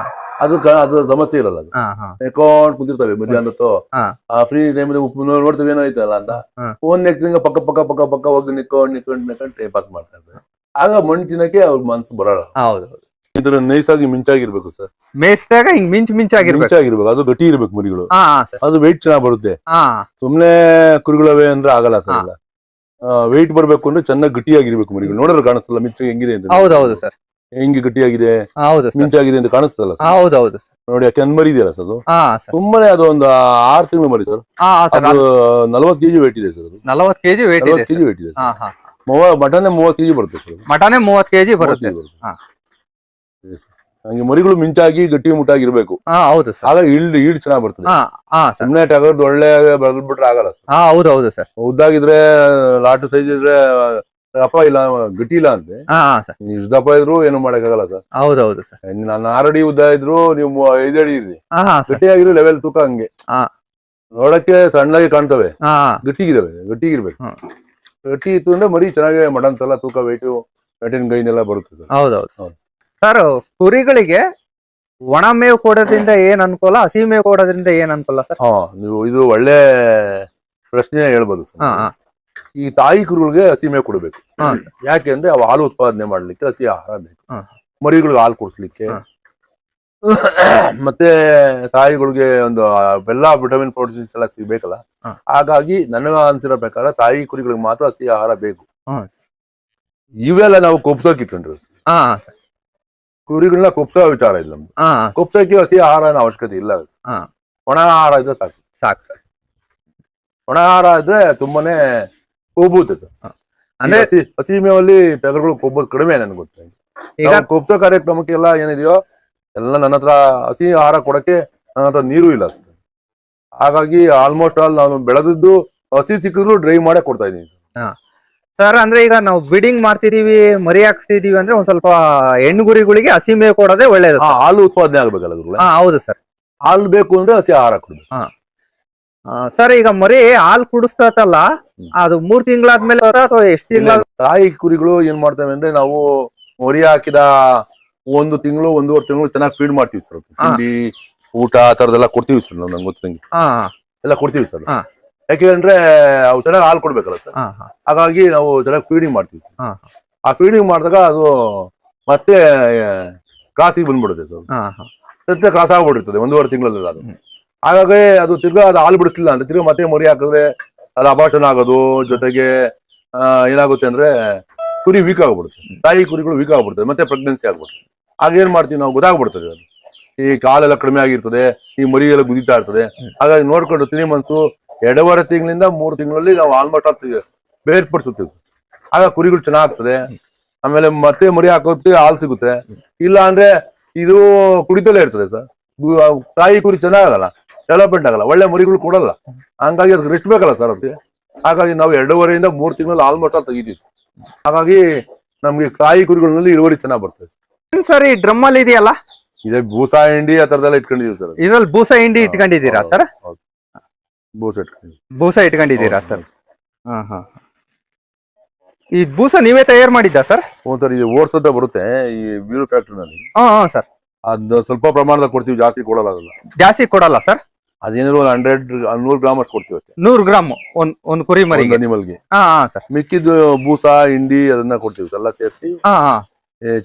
ಅದು ಸಮಸ್ಯೆ ಇರಲ್ಲ. ಅದು ನೆಕ್ಕೊಂಡು ಕುಂತಿರ್ತವೆ ಮಧ್ಯಾಹ್ನ ಫ್ರೀ ಟೈಮ್ ಉಪ್ಪು ನೋಡ್ತೇವೆ ಏನೋ ಐತಲ್ಲ ಅಂತ ಒಂದ್ ನೆಕ್ತಿಂಗ ಪಕ್ಕ ಪಕ್ಕ ಪಕ್ಕ ಪಕ್ಕ ಹೋಗಿ ನಿಕ್ಕೊಂಡು ಟೈಮ್ ಪಾಸ್ ಮಾಡ್ತಾ ಇರ್ತವೆ. ಆಗ ಮಣ್ಣು ತಿನ್ನಕ್ಕೆ ಅವ್ರ ಮನ್ಸು ಬರಲ್ಲ. ಇದ್ರ ನೈಸಾಗಿ ಮಿಂಚಾಗಿರ್ಬೇಕು ಸರ್. ಮೇಯಿಸಿದಾಗ ಹಿಂಗ್ ಮಿಂಚಾಗಿರ್ಬೇಕು. ಅದು ಗಟ್ಟಿ ಇರ್ಬೇಕು ಮರಿಗಳು. ಅದು ವೆಯ್ಟ್ ಚೆನ್ನಾಗ್ ಬರುತ್ತೆ. ಸುಮ್ನೆ ಕುರಿಗಳವೆ ಅಂದ್ರೆ ಆಗಲ್ಲ ಸರ್. ವೆಯ್ಟ್ ಬರ್ಬೇಕು ಅಂದ್ರೆ ಚೆನ್ನಾಗಿ ಗಟ್ಟಿಯಾಗಿರ್ಬೇಕು ಮರಿಗಳು. ನೋಡಿದ್ರೆ ಕಾಣಿಸ್ತಲ್ಲ ಮಿಂಚ ಹೆಂಗಿದೆ ಅಂತ. ಹೌದೌದು ಸರ್. ಹೆಂಗೆ ಗಟ್ಟಿಯಾಗಿದೆ, ಮಿಂಚಾಗಿದೆ ಅಂತ ಕಾಣಿಸ್ತಲ್ಲ ಸರ್. ಹೌದೌದು ಸರ್. ನೋಡಿ ಯಾಕೆ ಮರಿ ಇದೆಯಲ್ಲ ಸರ್, ಅದು ತುಂಬಾನೇ ಅದು ಒಂದು 6 ತಿಂಗಳು ಮರಿ ಸರ್. ಅದು 40 kg ವೇಟ್ ಇದೆ ಸರ್. ಅದು 40 kg ವೇಟ್ ಇದೆ. ಮಟನ್ 30 kg ಬರುತ್ತೆ ಸರ್. ಮಟನ್ 30 kg ಬರುತ್ತೆ. ಹಂಗೆ ಮರಿಗಳು ಮಿಂಚಾಗಿ ಗಟ್ಟಿ ಮುಟ್ಟಾಗಿರ್ಬೇಕು. ಹೌದು ಸರ್. ಆಗ ಈಡ್ ಚೆನ್ನಾಗ್ ಬರ್ತದೆ. ಸುಮ್ನೆ ಟಗರ್ದು ಒಳ್ಳೆ ಬೆಳೆದ್ಬಿಟ್ರೆ ಆಗಲ್ಲ ಸರ್. ಹೌದೌದು ಸರ್. ಉದ್ದಾಗಿದ್ರೆ ಲಾಟು ಸೈಜ್ ಇದ್ರೆ ದಪ್ಪ ಇಲ್ಲ, ಗಟ್ಟಿ ಇಲ್ಲ ಅಂದ್ರೆ ಇಷ್ಟು ದಪ್ಪ ಇದ್ರು ಏನು ಮಾಡಕ್ಕಾಗಲ್ಲ ಸರ್. ಹೌದೌದು ಸರ್. ನಾನು 6 ಅಡಿ ಉದ್ದ ಇದ್ರು ನೀವು 5 ಅಡಿ ಇರ್ರಿ, ಗಟ್ಟಿಯಾಗಿರೋ ಲೆವೆಲ್ ತೂಕ ಹಂಗೆ ನೋಡಕ್ಕೆ ಸಣ್ಣಗೆ ಕಾಣ್ತವೆ, ಗಟ್ಟಿಗಿರ್ಬೇಕು. ಗಟ್ಟಿ ಇತ್ತು ಅಂದ್ರೆ ಮರಿ ಚೆನ್ನಾಗಿ ಮಟನ್ ತೂಕ ವೇಟು ಗೈನೆಲ್ಲ ಬರುತ್ತೆ ಸರ್. ಹೌದೌದು ಸರ್. ಕುರಿಗಳಿಗೆ ಒಣ ಮೇವು ಕೊಡೋದ್ರಿಂದ ಏನ್ ಅನುಕೂಲ, ಹಸಿ ಮೇವು ಕೊಡೋದ್ರಿಂದ ಏನ್ ಅನುಕೂಲ ಸರ್? ನೀವು ಇದು ಒಳ್ಳೆ ಪ್ರಶ್ನೆ ಹೇಳ್ಬೋದು ಸರ್. ಈ ತಾಯಿ ಕುರಿಗಳಿಗೆ ಹಸಿ ಮೇವು ಕೊಡಬೇಕು. ಯಾಕೆಂದ್ರೆ ಅವು ಹಾಲು ಉತ್ಪಾದನೆ ಮಾಡ್ಲಿಕ್ಕೆ ಹಸಿ ಆಹಾರ ಬೇಕು. ಮರಿಗಳಿಗೆ ಹಾಲು ಕುಡಿಸ್ಲಿಕ್ಕೆ, ಮತ್ತೆ ತಾಯಿಗಳಿಗೆ ಒಂದು ಎಲ್ಲ ವಿಟಮಿನ್ ಪ್ರೋಟೀನ್ಸ್ ಎಲ್ಲ ಸಿಗ್ಬೇಕಲ್ಲ. ಹಾಗಾಗಿ ನನಗ ಅನ್ಸಿರೋ ಪ್ರಕಾರ ತಾಯಿ ಕುರಿಗಳಿಗೆ ಮಾತ್ರ ಹಸಿ ಆಹಾರ ಬೇಕು. ಇವೆಲ್ಲ ನಾವು ಕೊಬ್ಸೋಕ್ ಇಟ್ಕೊಂಡ್ರಿ ಕುರಿಗಳನ್ನ ಕೊಬ್ಸೋ ವಿಚಾರ ಇಲ್ಲ ನಮ್ದು. ಕೊಬ್ಸೋಕೆ ಹಸಿ ಆಹಾರ ಅವಶ್ಯಕತೆ ಇಲ್ಲ. ಒಣ ಆಹಾರ ಇದ್ರೆ ಸಾಕು ಸರ್. ಒಣ ಆಹಾರ ಇದ್ರೆ ತುಂಬಾನೇ ಕೊಬ್ಬುತ್ತೆ ಸರ್. ಅಂದ್ರೆ ಹಸಿ ಮೇವಲ್ಲಿ ಟಗರುಗಳು ಕೊಬ್ಬೋದು ಕಡಿಮೆ ನನ್ಗೆ ಗೊತ್ತ. ಕೊಬ್ಸೋ ಕಾರ್ಯಕ್ರಮಕ್ಕೆ ಎಲ್ಲ ಏನಿದೆಯೋ ಎಲ್ಲ ನನ್ನ ಹತ್ರ ಹಸಿ ಆಹಾರ ಕೊಡಕ್ಕೆ ನನ್ನ ಹತ್ರ ನೀರು ಇಲ್ಲ ಸರ್. ಹಾಗಾಗಿ ಆಲ್ಮೋಸ್ಟ್ ಆಲ್ ನಾನು ಬೆಳೆದಿದ್ದು ಹಸಿ ಸಿಕ್ಕಿದ್ರು ಡ್ರೈ ಮಾಡೇ ಕೊಡ್ತಾ ಇದೀನಿ ಸರ್. ಅಂದ್ರೆ ಈಗ ನಾವು ಬಿಡಿಂಗ್ ಮಾಡ್ತಿದೀವಿ, ಮರಿ ಹಾಕ್ಸ್ತಿದೀವಿ ಅಂದ್ರೆ ಒಂದ್ ಸ್ವಲ್ಪ ಹೆಣ್ಣು ಗುರಿಗಳಿಗೆ ಹಸಿ ಮೇವು ಕೊಡೋದೇ ಒಳ್ಳೇದು. ಹಾಲು ಉತ್ಪಾದನೆ ಆಗ್ಬೇಕಲ್ಲ. ಹೌದು ಸರ್. ಹಾಲು ಬೇಕು ಅಂದ್ರೆ ಹಸಿ ಆಹಾರ ಕೊಡ್ಬೇಕು ಸರ್. ಈಗ ಮರಿ ಹಾಲು ಕುಡಿಸ್ತಲ್ಲ, ಅದು 3 ತಿಂಗಳಾದ್ಮೇಲೆ ಅಥವಾ ಎಷ್ಟು ತಿಂಗಳ? ತಾಯಿ ಕುರಿಗಳು ಏನ್ ಮಾಡ್ತೇವೆ ಅಂದ್ರೆ ನಾವು ಮರಿ ಹಾಕಿದ 1 ತಿಂಗಳು 1.5 ತಿಂಗಳು ಚೆನ್ನಾಗಿ ಫೀಡ್ ಮಾಡ್ತೀವಿ ಸರ್. ತಿಂಡಿ ಊಟ ಆ ತರದೆಲ್ಲ ಕೊಡ್ತೀವಿ ಸರ್ ನಾವು, ನಂಗೆ ಗೊತ್ತಿದಂಗೆ ಹಾ ಎಲ್ಲ ಕೊಡ್ತೀವಿ ಸರ್. ಹಾ. ಯಾಕೆಂದ್ರೆ ಅವು ಚೆನ್ನಾಗಿ ಹಾಲು ಕೊಡ್ಬೇಕಲ್ಲ ಸರ್, ಹಾ ಹಾ ಹಾಗಾಗಿ ನಾವು ಚೆನ್ನಾಗಿ ಫೀಡಿಂಗ್ ಮಾಡ್ತೀವಿ. ಹಾ ಆ ಫೀಡಿಂಗ್ ಮಾಡಿದಾಗ ಅದು ಮತ್ತೆ ಕ್ರಾಸಿಗೆ ಬಂದ್ಬಿಡುತ್ತೆ ಸರ್, ಹಾ ಹಾ ಮತ್ತೆ ಕ್ರಾಸ್ ಆಗ್ಬಿಟ್ಟಿರ್ತದೆ 1.5 ತಿಂಗಳಲ್ಲಿ ಅದು. ಹಾಗಾಗಿ ಅದು ತಿರ್ಗಾ ಅದು ಹಾಲು ಬಿಡಿಸ್ಲಿಲ್ಲ ಅಂದ್ರೆ ತಿರ್ಗಾ ಮತ್ತೆ ಮರಿ ಹಾಕಿದ್ರೆ ಅದು ಅಭಾಷಣ ಆಗೋದು, ಜೊತೆಗೆ ಏನಾಗುತ್ತೆ ಅಂದ್ರೆ ಕುರಿ ವೀಕ್ ಆಗ್ಬಿಡುತ್ತೆ, ತಾಯಿ ಕುರಿಗಳು ವೀಕ್ ಆಗ್ಬಿಡ್ತದೆ, ಮತ್ತೆ ಪ್ರೆಗ್ನೆನ್ಸಿ ಆಗ್ಬಿಡುತ್ತೆ. ಆಗ ಏನ್ ಮಾಡ್ತೀವಿ ನಾವು, ಗೊತ್ತಾಗ್ಬಿಡ್ತದೆ ಅದು ಈ ಕಾಲೆಲ್ಲ ಕಡಿಮೆ ಆಗಿರ್ತದೆ, ಈ ಮರಿ ಎಲ್ಲ ಗುದಿತಾ ಇರ್ತದೆ. ಹಾಗಾಗಿ ನೋಡ್ಕೊಂಡು 3 months 2.5 ತಿಂಗಳಿಂದ 3 ತಿಂಗಳಲ್ಲಿ ನಾವು ಆಲ್ಮೋಸ್ಟ್ ಬೇರ್ಪಡಿಸುತ್ತೇವೆ. ಆಗ ಕುರಿಗಳು ಚೆನ್ನಾಗ್ತದೆ. ಆಮೇಲೆ ಮತ್ತೆ ಮರಿ ಹಾಕೋತಿ ಹಾಲು ಸಿಗುತ್ತೆ. ಇಲ್ಲ ಅಂದ್ರೆ ಇದು ಕುಡಿತಲೇ ಇರ್ತದೆ ಸರ್, ತಾಯಿ ಕುರಿ ಚೆನ್ನಾಗಲ್ಲ, ಡೆವಲಪ್ಮೆಂಟ್ ಆಗಲ್ಲ, ಒಳ್ಳೆ ಮರಿಗಳು ಕೊಡಲ್ಲ. ಹಂಗಾಗಿ ಅದಕ್ಕೆ ರೆಸ್ಟ್ ಬೇಕಲ್ಲ ಸರ್ ಅದಕ್ಕೆ. ಹಾಗಾಗಿ ನಾವು 2.5 ಇಂದ 3 ತಿಂಗಳಲ್ಲಿ ಆಲ್ಮೋಸ್ಟ್ ತೆಗಿತೀವಿ. ಹಾಗಾಗಿ ನಮ್ಗೆ ತಾಯಿ ಕುರಿಗಳಲ್ಲಿ ಇಳುವರಿ ಚೆನ್ನಾಗಿ ಬರ್ತದೆ ಸರ್. ಈ ಡ್ರಮ್ ಅಲ್ಲಿ ಇದೆಯಲ್ಲ, ಇದೇ ಬೂಸಾ ಹಿಂಡಿ ಆ ತರದೆಲ್ಲ ಇಟ್ಕೊಂಡಿದೀವಿ ಸರ್. ಇದ್ರಲ್ಲಿ ಬೂಸ ಹಿಂಡಿ ಇಟ್ಕೊಂಡಿದ್ದೀರಾ ಸರ್? ಬೂಸ ಇಟ್ಕೊಂಡಿದ್ದೀವಿ. ಬೂಸ ಇಟ್ಕೊಂಡಿದ್ದೀರಾ ಸರ್? ಹಾ ಹಾ. ಈ ಬೂಸ ನೀವೇ ತಯಾರು ಮಾಡಿದ್ದ ಸರ್? ಸರ್ ಇದು ಓಟ್ಸ್ ಅಂತ ಬರುತ್ತೆ ಈ ಬ್ಯೂರೋ ಫ್ಯಾಕ್ಟ್ರಿನಲ್ಲಿ. ಹಾ ಹಾ ಸರ್. ಅದು ಸ್ವಲ್ಪ ಪ್ರಮಾಣದಲ್ಲಿ ಕೊಡ್ತೀವಿ, ಜಾಸ್ತಿ ಕೊಡಲ್ಲ. ಅದಲ್ಲ ಜಾಸ್ತಿ ಕೊಡಲ್ಲ ಸರ್? ಅದೇನಿದ್ರು 100 ಗ್ರಾಮ್ ಅಷ್ಟು ಕೊಡ್ತೀವಿ ಅಷ್ಟೇ. 100 ಗ್ರಾಮ್ ಒಂದ್ ಕುರಿ ಮರಿಗೆ? ಅನಿಮಲ್ಗೆ. ಹಾ ಹಾ ಸರ್. ಮಿಕ್ಕಿದ್ದು ಬೂಸ ಹಿಂಡಿ ಅದನ್ನ ಕೊಡ್ತೀವಿ ಎಲ್ಲ ಸೇರಿಸಿ. ಹಾ ಹಾ.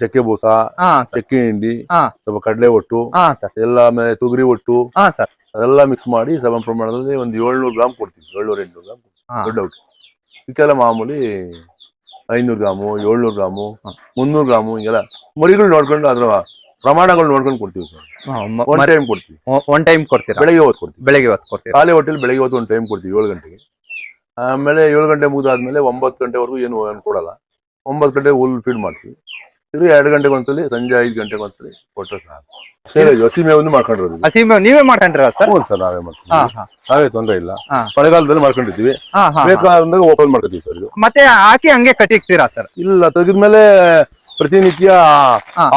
ಚಕ್ಕೆ ಬೂಸ, ಹಾ ಚಕ್ಕೆ ಹಿಂಡಿ, ಹಾ ಸ್ವಲ್ಪ ಕಡಲೆ ಒಟ್ಟು, ಹಾ ಸರ್, ಎಲ್ಲ ಆಮೇಲೆ ತೊಗರಿ ಒಟ್ಟು, ಹಾ ಸರ್, ಅದೆಲ್ಲ ಮಿಕ್ಸ್ ಮಾಡಿ ಸಮ ಪ್ರಮಾಣದಲ್ಲಿ ಒಂದು 700 ಗ್ರಾಮ್ ಕೊಡ್ತೀವಿ. 700-800 ಗ್ರಾಮ್ ಹಾ. ದೊಡ್ಡ ಔಟ್. ಇದಕ್ಕೆಲ್ಲ ಮಾಮೂಲಿ 500 ಗ್ರಾಮು, 700 ಗ್ರಾಮು, 300 ಗ್ರಾಮು ಹಿಂಗೆಲ್ಲ ಮರಿಗಳು ನೋಡ್ಕೊಂಡು ಅದ್ರ ಪ್ರಮಾಣಗಳು ನೋಡ್ಕೊಂಡು ಕೊಡ್ತೀವಿ ಸರ್. ಒನ್ ಟೈಮ್ ಕೊಡ್ತೀವಿ. ಒನ್ ಟೈಮ್ ಕೊಡ್ತೀರಾ? ಬೆಳಗ್ಗೆ ಹೊತ್ತು ಕೊಡ್ತೀವಿ. ಬೆಳಗ್ಗೆ ಹೊತ್ತು ಕೊಡ್ತೀರಾ? ಖಾಲಿ ಹೊಟ್ಟೆಲಿ ಬೆಳಗ್ಗೆ ಹೊತ್ತು ಒಂದು ಟೈಮ್ ಕೊಡ್ತೀವಿ 7 ಗಂಟೆಗೆ. ಆಮೇಲೆ 7 ಗಂಟೆ ಮುಗಿದಾದ್ಮೇಲೆ 9 ಗಂಟೆವರೆಗೂ ಏನು ಕೊಡಲ್ಲ. 9 ಗಂಟೆಗೆ ಹುಲ್ ಫೀಡ್ ಮಾಡ್ತೀವಿ. ಇದು 2 ಗಂಟೆಗೆ ಒಂದ್ಸಲಿ, ಸಂಜೆ 5 ಗಂಟೆಗೆ ಒಂದ್ಸಲಿ ಕೊಟ್ಟರೆ ಸಾಕು. ಹಸಿ ಮೇವನ್ನು ಮಾಡ್ಕೊಂಡಿರೋದು. ಹಸಿ ಮೇವು ನೀವೇ ಮಾಡ್ಕೊಂಡ್ರ ಸರ್? ಹೌದು ಸರ್, ನಾವೇ ಮಾಡ್ತೀವಿ. ನಾವೇ ತೊಂದರೆ ಇಲ್ಲ. ಹಾ. ಮಳೆಗಾಲದಲ್ಲಿ ಮಾಡ್ಕೊಂಡಿರ್ತೀವಿ, ಬೇಕಾದಾಗ ಓಪನ್ ಮಾಡ್ಕೊತೀವಿ ಸರ್. ಇದು ಮತ್ತೆ ಹಾಕಿ ಹಂಗೆ ಕಟ್ಟಿಕ್ತೀರಾ ಸರ್? ಇಲ್ಲ, ತೆಗೆದ್ಮೇಲೆ ಪ್ರತಿನಿತ್ಯ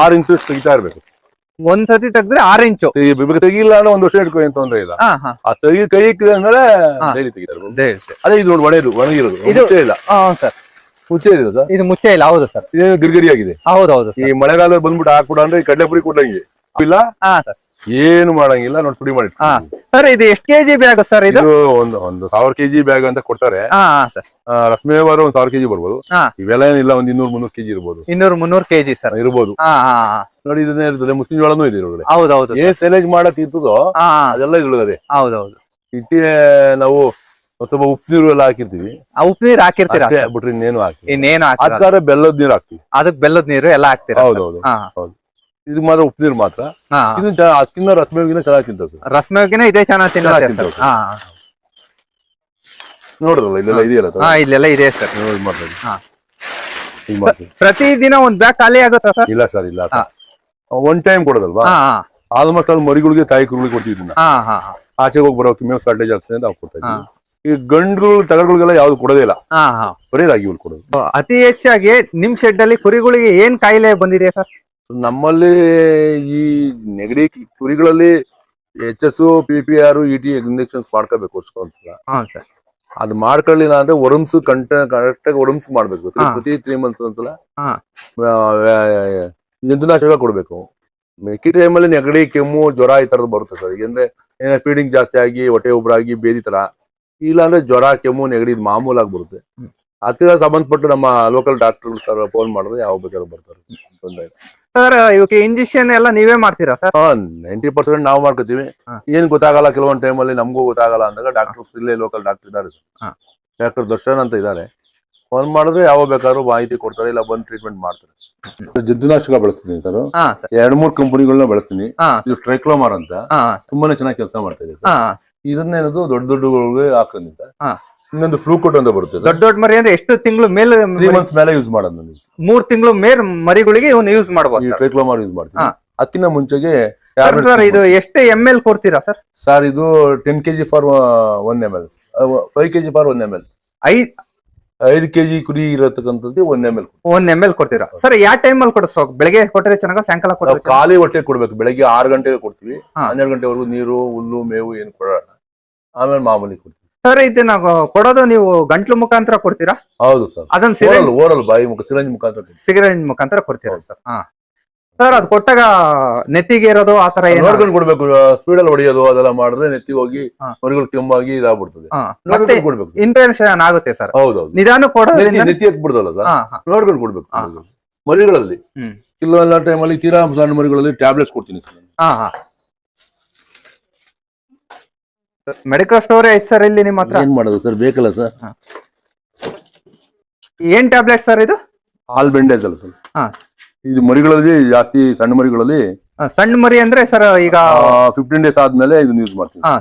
6 ಇಂಚು ತೆಗಿತಾ ಇರ್ಬೇಕು. ಒಂದ್ಸತಿ ತೆಗ್ದ್ರೆ 6 ಇಂಚು ತೆಗಿಲ್ಲ ಅಂದ್ರೆ 1 ವರ್ಷ ಇಟ್ಕೊ, ಏನ್ ತೊಂದ್ರೆ ಇಲ್ಲ. ಆ ಕೈ ಇಕ್ಕಿದ್ಮೇಲೆ ಡೈಲಿ ತೆಗಿತಾ ಇರ್ಬೇಕು. ಅದೇ ಇದು ನೋಡಿ, ಒಣಗಿರೋದು ಮುಚ್ಚೆ ಇಲ್ಲ. ಸರ್, ಮುಚ್ಚೆ ಇರೋದು. ಇದು ಮುಚ್ಚೆ ಇಲ್ಲ. ಹೌದು ಸರ್, ಇದೇನು ಗಿರ್ಗಿರಿ ಆಗಿದೆ. ಹೌದೌದು. ಈ ಮಳೆಗಾಲದಲ್ಲಿ ಬಂದ್ಬಿಟ್ಟು ಹಾಕ್ಬಿಡ ಅಂದ್ರೆ ಕಡಲೆ ಪುರಿ ಕೊಟ್ಟಂಗೆ ಇಲ್ಲ. ಸರ್, ಏನು ಮಾಡಂಗಿಲ್ಲ ನೋಡಿ, ಪುಡಿ ಮಾಡಿ. ಸರ್, ಇದು ಎಷ್ಟು ಕೆಜಿ ಬ್ಯಾಗ್ ಸರ್? ಇದು ಒಂದು 1000 kg ಬ್ಯಾಗ್ ಅಂತ ಕೊಡ್ತಾರೆ ಸರ್. ರಸಮೇವಾರ 1000 kg ಬರ್ಬೋದು. ಇವೆಲ್ಲ ಏನಿಲ್ಲ, ಒಂದು 200-300 kg ಇರ್ಬೋದು. 200-300 kg ಸರ್ ಇರ್ಬೋದು. ನೋಡಿ, ಇದನ್ನೇ ಇರ್ತದೆ. ಮುಸ್ಲಿಂ ಜೋಳನೂ ಇದೆ ಇದ್ರೊಳಗಡೆ. ಹೌದೌದು. ಏನ್ ಸೈಲೇಜ್ ಮಾಡಕ್ ಇರ್ತದೋ ಅದೆಲ್ಲ ಇದ್ರೊಳಗದೆ. ಹೌದೌದು. ಇಟ್ಟಿ ನಾವು ಸ್ವಲ್ಪ ಉಪ್ಪು ನೀರು ಎಲ್ಲ ಹಾಕಿರ್ತೀವಿ. ಉಪ್ಪು ನೀರು ಹಾಕಿರ್ತೀರಾ? ಬಿಟ್ರೆ ಇನ್ನೇನು ಹಾಕಿ, ಇನ್ನೇನು ಹಾಕ್ತಾರೆ. ಬೆಲ್ಲದ ನೀರು ಹಾಕ್ತಿವಿ. ಅದಕ್ಕೆ ಬೆಲ್ಲದ ನೀರು ಎಲ್ಲ ಹಾಕ್ತೀರಾ? ಹೌದೌದು. ಹೌದು, ಇದು ಮಾತ್ರ ಉಪ್ಪು ನೀರು ಮಾತ್ರ. ಅದಕ್ಕಿಂತ ರಸಮೇವಿನ ಚೆನ್ನಾಗಿ ತಿಂತದೆ. ರಸಮೇವಿನ ಇದೇ ಚೆನ್ನಾಗಿ ತಿನ್ನೋದು. ನೋಡಿದ್ರಲ್ಲ, ಇಲ್ಲೆಲ್ಲ ಇದೆಯಲ್ಲ. ಇಲ್ಲೆಲ್ಲ ಇದೆ ಸರ್. ಮಾಡ್ತೀವಿ. ಪ್ರತಿದಿನ ಒಂದ್ ಬ್ಯಾಗ್ ಖಾಲಿ ಆಗುತ್ತಾ ಸರ್? ಇಲ್ಲ ಸರ್, ಇಲ್ಲ ಸರ್. ಒನ್ ಟೈಮ್ ಕೊಡೋದಲ್ವಾ. ಆಲ್ಮೋಸ್ಟ್ ಅಲ್ಲಿ ಮರಿಗಳಿಗೆ, ತಾಯಿ ಕುರಿಗಳಿಗೆ ಕೊಡ್ತಿದ್ವಿ. ಆಚೆಗೆ ಹೋಗಿ ಬರೋ ಮೇವು ಶಾರ್ಟೇಜ್ ಆಗ್ತದೆ ಅಂತ ನಾವು ಕೊಡ್ತಾ ಇದ್ವಿ. ಈ ಗಂಡುಗಳು ಟಗರುಗಳಿಗೆಲ್ಲ ಯಾವ್ದು ಕೊಡೋದೇ ಇಲ್ಲ, ಬರೀ ರಾಗಿ ಹುಲ್ ಕೊಡೋದು. ಅತಿ ಹೆಚ್ಚಾಗಿ ನಿಮ್ ಶೆಡ್ ಅಲ್ಲಿ ಕುರಿಗಳಿಗೆ ಏನ್ ಕಾಯಿಲೆ ಬಂದಿದೆ ಸರ್? ನಮ್ಮಲ್ಲಿ ಈ ನೆಗಡಿ ಕುರಿಗಳಲ್ಲಿ HS, PPR, ET ಇಂಜೆಕ್ಷನ್ಸ್ ಮಾಡ್ಕೋಬೇಕು ವರ್ಷಕ್ಕೊಂದ್ಸಲ. ಅದು ಮಾಡ್ಕೊಳ್ಳಿಲ್ಲ ಅಂದ್ರೆ ವರ್ಮ್ಸ್ ಕರೆಕ್ಟ್ ಆಗಿ ವರ್ಮ್ಸ್ ಮಾಡ್ಬೇಕು. ಪ್ರತಿ 3 months ಒಂದ್ಸಲ ಜಂತುನಾಶಕ ಕೊಡ್ಬೇಕು. ಮೆಕ್ಕಿ ಟೈಮಲ್ಲಿ ನೆಗಡಿ, ಕೆಮ್ಮು, ಜ್ವರ ಈ ತರದ್ ಬರುತ್ತೆ ಸರ್. ಈಗಂದ್ರೆ ಫೀಡಿಂಗ್ ಜಾಸ್ತಿ ಆಗಿ ಹೊಟ್ಟೆ ಉಬ್ರಾಗಿ ಬೇದಿ ತರ, ಇಲ್ಲ ಅಂದ್ರೆ ಜ್ವರ, ಕೆಮ್ಮು, ನೆಗಡಿ ಮಾಮೂಲಾಗಿ ಬರುತ್ತೆ. ಅದಕ್ಕೆ ಸಂಬಂಧಪಟ್ಟು ನಮ್ಮ ಲೋಕಲ್ ಡಾಕ್ಟರ್ ಸರ್ ಫೋನ್ ಮಾಡಿದ್ರೆ ಯಾವ ಬೇಕಾದ್ರೂ ಬರ್ತಾರೆ. ತೊಂದರೆ ಇಲ್ಲ ಸರ್. ಇವಕ್ಕೆ ಇಂಜೆಕ್ಷನ್ ಎಲ್ಲ ನೀವೇ ಮಾಡ್ತೀರಾ ಸರ್? 90% ನಾವು ಮಾಡ್ಕೋತೀವಿ. ಏನ್ ಗೊತ್ತಾಗಲ್ಲ, ಕೆಲವೊಂದು ಟೈಮಲ್ಲಿ ನಮಗೂ ಗೊತ್ತಾಗಲ್ಲ ಅಂದಾಗ ಡಾಕ್ಟರ್ಸ್ ಇಲ್ಲೇ ಲೋಕಲ್ ಡಾಕ್ಟರ್ ಇದ್ದಾರೆ ಸರ್. ಡಾಕ್ಟರ್ ದರ್ಶನ್ ಅಂತ ಇದ್ದಾರೆ. ಫೋನ್ ಮಾಡಿದ್ರೆ ಯಾವ ಬೇಕಾದ್ರೂ ಮಾಹಿತಿ ಕೊಡ್ತಾರೆ, ಇಲ್ಲ ಬಂದು ಟ್ರೀಟ್ಮೆಂಟ್ ಮಾಡ್ತಾರೆ. ಜಂತುನಾಶಕ ಬಳಸ್ತೀನಿ ಸರ್. 2-3 ಕಂಪನಿಗಳನ್ನ ಬಳಸ್ತೀನಿ. ಇದು ಟ್ರೈಕ್ಲೋಮಾರ್ ಅಂತ ತುಂಬಾನೇ ಚೆನ್ನಾಗಿ ಕೆಲಸ ಮಾಡ್ತಾ ಇದೆ ಸರ್. ಇದನ್ನೇನದು ದೊಡ್ಡಗಳಿಗೆ ಹಾಕೋದ್ರಿಂದ. ಇನ್ನೊಂದು ಫ್ಲೂಕೋಟ್ ಅಂತ ಬರುತ್ತೆ. ದೊಡ್ಡ ಮರಿ ಅಂದ್ರೆ ಎಷ್ಟು ತಿಂಗಳು ಮೇಲೆ? 3 months ಮೇಲೆ ಯೂಸ್ ಮಾಡೋದು ನನಗೆ. 3 ತಿಂಗಳು ಮೇಲೆ ಮರಿಗಳಿಗೆ ಇವನ್ನ ಯೂಸ್ ಮಾಡಬಹುದು. ಟ್ರೈಕ್ಲೋಮಾರ್ ಯೂಸ್ ಮಾಡ್ತೀನಿ. ಅದಕ್ಕಿಂತ ಮುಂಚೆಗೆ ಸರ್, ಇದು ಎಷ್ಟು ml ಕೊಡ್ತೀರಾ ಸರ್? ಸರ್, ಇದು 10 kg for 1 ml, 5 kg for 1 ml. 5 kg ಕುರಿ ಇರತಕ್ಕಂಥದ್ದು 1 ml ಕೊಡ್ತೀರಾ ಸರ್? ಯಾವ ಟೈಮ್ ಅಲ್ಲಿ ಕೊಡಿಸ್ಬೇಕು? ಬೆಳಗ್ಗೆ ಕೊಟ್ಟರೆ ಚೆನ್ನಾಗ, ಸಾಯಂಕಾಲ ಕೊಟ್ಟರೆ? ಖಾಲಿ ಹೊಟ್ಟೆ ಕೊಡ್ಬೇಕು. ಬೆಳಗ್ಗೆ 6 ಗಂಟೆಗೆ ಕೊಡ್ತೀವಿ. 12 ಗಂಟೆವರೆಗೂ ನೀರು, ಹುಲ್ಲು, ಮೇವು ಏನು ಕೊಡೋಣ. ಆಮೇಲೆ ಮಾಮೂಲಿ ಕೊಡ್ತೀವಿ ಸರ್. ಇದನ್ನ ಕೊಡೋದು ನೀವು ಗಂಟ್ಲು ಮುಖಾಂತರ ಕೊಡ್ತೀರಾ? ಹೌದು ಸರ್. ಅದನ್ನ ಓರಲ್ ಬಾಯಿ ಮುಖ ಸಿರಂಜ್ ಮುಖಾಂತರ ಕೊಡ್ತೀರಾ ಸರ್? ಸರ್ ಅದ್ ಕೊಟ್ಟಾಗ ನೆತ್ತಿಗೆ ಇರೋದು ಆತರ ಏನು ನೋಡ್ಕೊಂಡು ಕೊಡ್ಬೇಕು. ಸ್ಪೀಡ್ ಅಲ್ಲಿ ಹೊಡೆಯೋದು ಅದೆಲ್ಲ ಮಾಡಿದ್ರೆ ನೆತ್ತಿಗೆ ಹೋಗಿ ಹಾ. ಮರಿಗಳು ಕೆಮ್ಮಾಗಿ ಇದಾಗ್ಬಿಡ್ತದೆ. ಮತ್ತೆ ನೋಡ್ಕೊಂಡು ಕೊಡ್ಬೇಕು sir. ಇನ್ಫೆಕ್ಷನ್ ಆಗುತ್ತೆ ಸರ್. ಹೌದೌದು. ನಿಧಾನ ಕೊಡೋದ್ರಿಂದ ನೆತ್ತಿ ಎತ್ಬಿಡ್ತಲ್ಲ ಸರ್, ಹಾ, ಹಾ. ನೋಡ್ಕೊಂಡು ಕೊಡ್ಬೇಕು sir ಹಾ. ಅದು. ಮರಿಗಳಲ್ಲಿ ಹ್ಮ್. ಕೆಲವೆಲ್ಲ ಟೈಮಲ್ಲಿ ತೀರಾ ಸಣ್ಣ ಮರಿಗಳಲ್ಲಿ ಟ್ಯಾಬ್ಲೆಟ್ಸ್ ಕೊಡ್ತೀನಿ ಸರ್. ಹಾ ಹಾ ಮೆಡಿಕಲ್ ಸ್ಟೋರ್ ಐತೆ ಸರ್ ಇಲ್ಲಿ ನಿಮ್ಮ ಹತ್ರ? ಏನ್ ಮಾಡೋದು ಸರ್, ಬೇಕಲ್ಲ ಸರ್. ಏನ್ ಟ್ಯಾಬ್ಲೆಟ್ ಸರ್ ಇದು? ಹಾಲ್ ಬೆಂಡೇಜ್ ಅಲ್ಲ ಸರ್. ಹಾ. ಇದು ಮರಿಗಳಲ್ಲಿ ಜಾಸ್ತಿ ಸಣ್ಣ ಮರಿಗಳಲ್ಲಿ ಸಣ್ಣ ಮರಿ ಅಂದ್ರೆ ಸರ್ ಈಗ 15 ಡೇಸ್ ಆದ್ಮೇಲೆ ಇದನ್ನ ಯೂಸ್ ಮಾಡ್ತೀನಿ. ಹಾ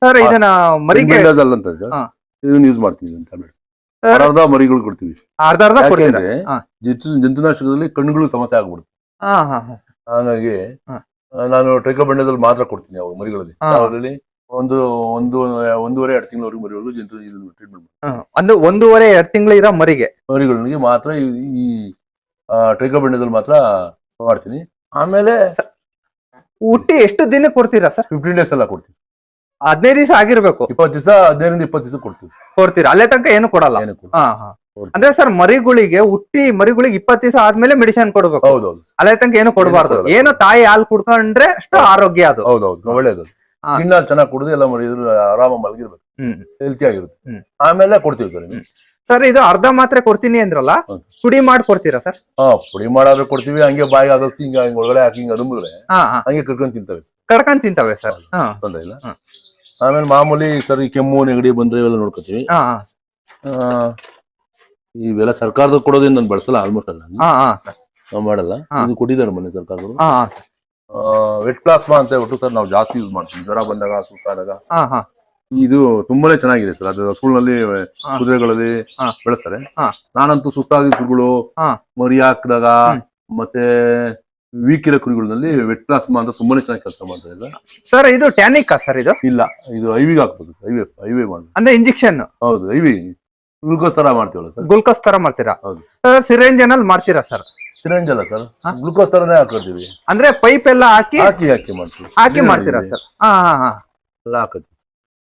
ಸರ್ ಇದನ್ನ ಮರಿಗೆ ಬೆಂಡೇಜ್ ಅಲ್ಲ ಅಂತ ಸರ್, ಹಾ. ಇದನ್ನ ಯೂಸ್ ಮಾಡ್ತೀವಿ ಟ್ಯಾಬ್ಲೆಟ್. ಸರ್ ಅರ್ಧ ಮರಿಗಳು ಕೊಡ್ತೀವಿ. ಅರ್ಧ ಕೊಡ್ತೀರಾ? ಯಾಕೆಂದ್ರೆ ಹಾ. ಜಂತುನಾಶಕದಲ್ಲಿ ಕಣ್ಣುಗಳು ಸಮಸ್ಯೆ ಆಗ್ಬಿಡುತ್ತೆ. ಹಾ ಹಾ ಹಾ ಹಾಗಾಗಿ ಹಾ. ನಾನು ಟ್ರೈಕೋಬೆಂಡಾಜಲ್ ಮಾತ್ರ ಕೊಡ್ತೀನಿ ಅವಾಗ ಮರಿಗಳಲ್ಲಿ. ಹಾ. ಅವರಲ್ಲಿ ಒಂದೂವರೆ 2 ತಿಂಗಳವರೆಗೂ ಮರಿಗಳು ಇದನ್ನು ಟ್ರೀಟ್ಮೆಂಟ್ ಒಂದು 1.5-2 ತಿಂಗಳು ಇರೋ ಮರಿಗೆ ಮರಿಗಳಿಗೆ ಮಾತ್ರ ಈ ಟ್ರೈಕೋಬೆಂಡಾಜಲ್ ಮಾತ್ರ ಮಾಡ್ತೀನಿ. ಆಮೇಲೆ ಹುಟ್ಟಿ ಎಷ್ಟು ದಿನ ಕೊಡ್ತೀರಾ ಸರ್? 15 ಡೇಸ್ ಎಲ್ಲ ಕೊಡ್ತೀವಿ. 15 ದಿವಸ ಆಗಿರ್ಬೇಕು. 20 ದಿವಸ 15 ದಿವಸ ಕೊಡ್ತೀವಿ. ಕೊಡ್ತೀರಾ? ಅಲ್ಲೇ ತನಕ ಏನು ಕೊಡಲ್ಲ? ಏನು ಕೊಡ್ತೀವಿ. ಹಾ ಹಾ ಅಂದ್ರೆ ಸರ್ ಮರಿಗಳಿಗೆ ಹುಟ್ಟಿ ಮರಿಗಳಿಗೆ 20 ದಿವಸ ಆದ್ಮೇಲೆ ಮೆಡಿಸಿನ್ ಕೊಡ್ಬೇಕು. ಹೌದೌದು. ಅಲ್ಲೇ ತನಕ ಏನು ಕೊಡಬಾರ್ದು. ಕೊಡಲ್ಲ. ಏನು ತಾಯಿ ಹಾಲು ಕುಡ್ಕೊಂಡ್ರೆ ಅಷ್ಟು ಆರೋಗ್ಯ ಅದು. ಹೌದೌದು, ಒಳ್ಳೇದು. ಹಾ. ಗಿಣ್ಣ ಚೆನ್ನಾಗಿ ಕುಡಿದು ಎಲ್ಲ ಮರಿದ್ರು ಆರಾಮ ಮಲಗಿರ್ಬೇಕು, ಹ್ಮ್ ಹೆಲ್ತಿ ಆಗಿರುತ್ತೆ. ಹ್ಮ್. ಆಮೇಲೆ ಕೊಡ್ತೀವಿ ಸರ್. ಸರ್ ಇದು ಅರ್ಧ ಮಾತ್ರೆ ಕೊಡ್ತೀನಿ ಅಂದ್ರಲ್ಲ, ಹೌದು. ಪುಡಿ ಮಾಡಿ ಕೊಡ್ತೀರಾ ಸರ್? ಪುಡಿ ಮಾಡಾದ್ರೂ ಕೊಡ್ತೀವಿ, ಹಂಗೆ ಬಾಯಿಗೆ ಆಗಲ್ಸಿ ಹಿಂಗ ಒಳಗಡೆ ಹಾಕಿ ಹಿಂಗ ಅದುಂಬಿದ್ರೆ ಹಾ ಹಾ ಹಂಗೆ ಕರ್ಕೊಂಡ್ ತಿಂತವೆ ಸರ್, ಕಡ್ಕೊಂಡ್ ತಿಂತವೆ ಸರ್. ಹಾ ತೊಂದ್ರೆ ಇಲ್ಲ. ಹಾ. ಆಮೇಲೆ ಮಾಮೂಲಿ ಸರ್ ಈ ಕೆಮ್ಮು ನೆಗಡಿ ಬಂದ್ರೆ ಇವೆಲ್ಲ ನೋಡ್ಕೋತೀವಿ. ಹಾ ಇವೆಲ್ಲ ಸರ್ಕಾರದ ಕೊಡೋದೇನು ನಾನು ಬಳಸಲ್ಲ, ಆಲ್ಮೋಸ್ಟ್ ಅಲ್ಲ ಹಾ ಹಾ ಸರ್. ನಾವು ಮಾಡಲ್ಲ. ಹಾ. ಇದು ಕೊಟ್ಟಿದ್ದಾರೆ ಮೊನ್ನೆ ಸರ್ಕಾರದವರು. ಹಾ ಹಾ ವೆಟ್ ಪ್ಲಾಸ್ಮಾ ಅಂತ ಹೇಳ್ಬಿಟ್ಟು ಸರ್ ನಾವು ಜಾಸ್ತಿ ಯೂಸ್ ಮಾಡ್ತೀವಿ ಜ್ವರ ಬಂದಾಗ, ಸುಸ್ತಾದಾಗ. ಹಾ ಹಾ ಇದು ತುಂಬಾನೇ ಚೆನ್ನಾಗಿದೆ ಸರ್. ಅದು ಸ್ಕೂಲ್ನಲ್ಲಿ ಹಾ. ಕುದುರೆಗಳಲ್ಲಿ ಹಾ. ಬೆಳೆಸ್ತಾರೆ. ಹಾ. ನಾನಂತೂ ಸುಸ್ತಾದ ಕುರಿಗಳು ಹಾ. ಮರಿ ಹಾಕಿದಾಗ ಹ್ಮ್. ಮತ್ತೆ ವೀಕ್ ಇರೋ ಕುರಿಗಳಲ್ಲಿ ವೆಟ್ ಪ್ಲಾಸ್ಮಾ ಅಂತ ತುಂಬಾನೇ ಚೆನ್ನಾಗಿ ಕೆಲಸ ಮಾಡ್ತಾರೆ ಸರ್. ಸರ್ ಇದು ಟ್ಯಾನಿಕ್ ಸರ್? ಇದು ಇಲ್ಲ, ಇದು ಐವಿಗೆ ಹಾಕ್ಬೇಕು ಸರ್. ಐವಿ ಮಾಡಿ ಅಂದ್ರೆ ಇಂಜೆಕ್ಷನ್? ಹೌದು, ಐವಿ ಗ್ಲೂಕೋಸ್ ತರ ಮಾಡ್ತೀವಲ್ಲ ಸರ್. ಗ್ಲೂಕೋಸ್ ತರ ಮಾಡ್ತೀರಾ? ಹೌದು. ಸಿರಿಂಜ್ ಅಲ್ಲಿ ಮಾಡ್ತೀರಾ ಸರ್? ಸಿರಿಂಜ್ ಅಲ್ಲ ಸರ್, ಗ್ಲೂಕೋಸ್ ತರನೇ ಹಾಕೊಳ್ತೀವಿ. ಅಂದ್ರೆ ಪೈಪ್ ಎಲ್ಲ ಹಾಕಿ ಹಾಕಿ ಮಾಡ್ತೀವಿ. ಹಾಕಿ ಮಾಡ್ತೀರಾ ಸರ್? ಹಾ ಹಾ ಹಾ ಎಲ್ಲ ಹಾಕತ್ತೀವಿ.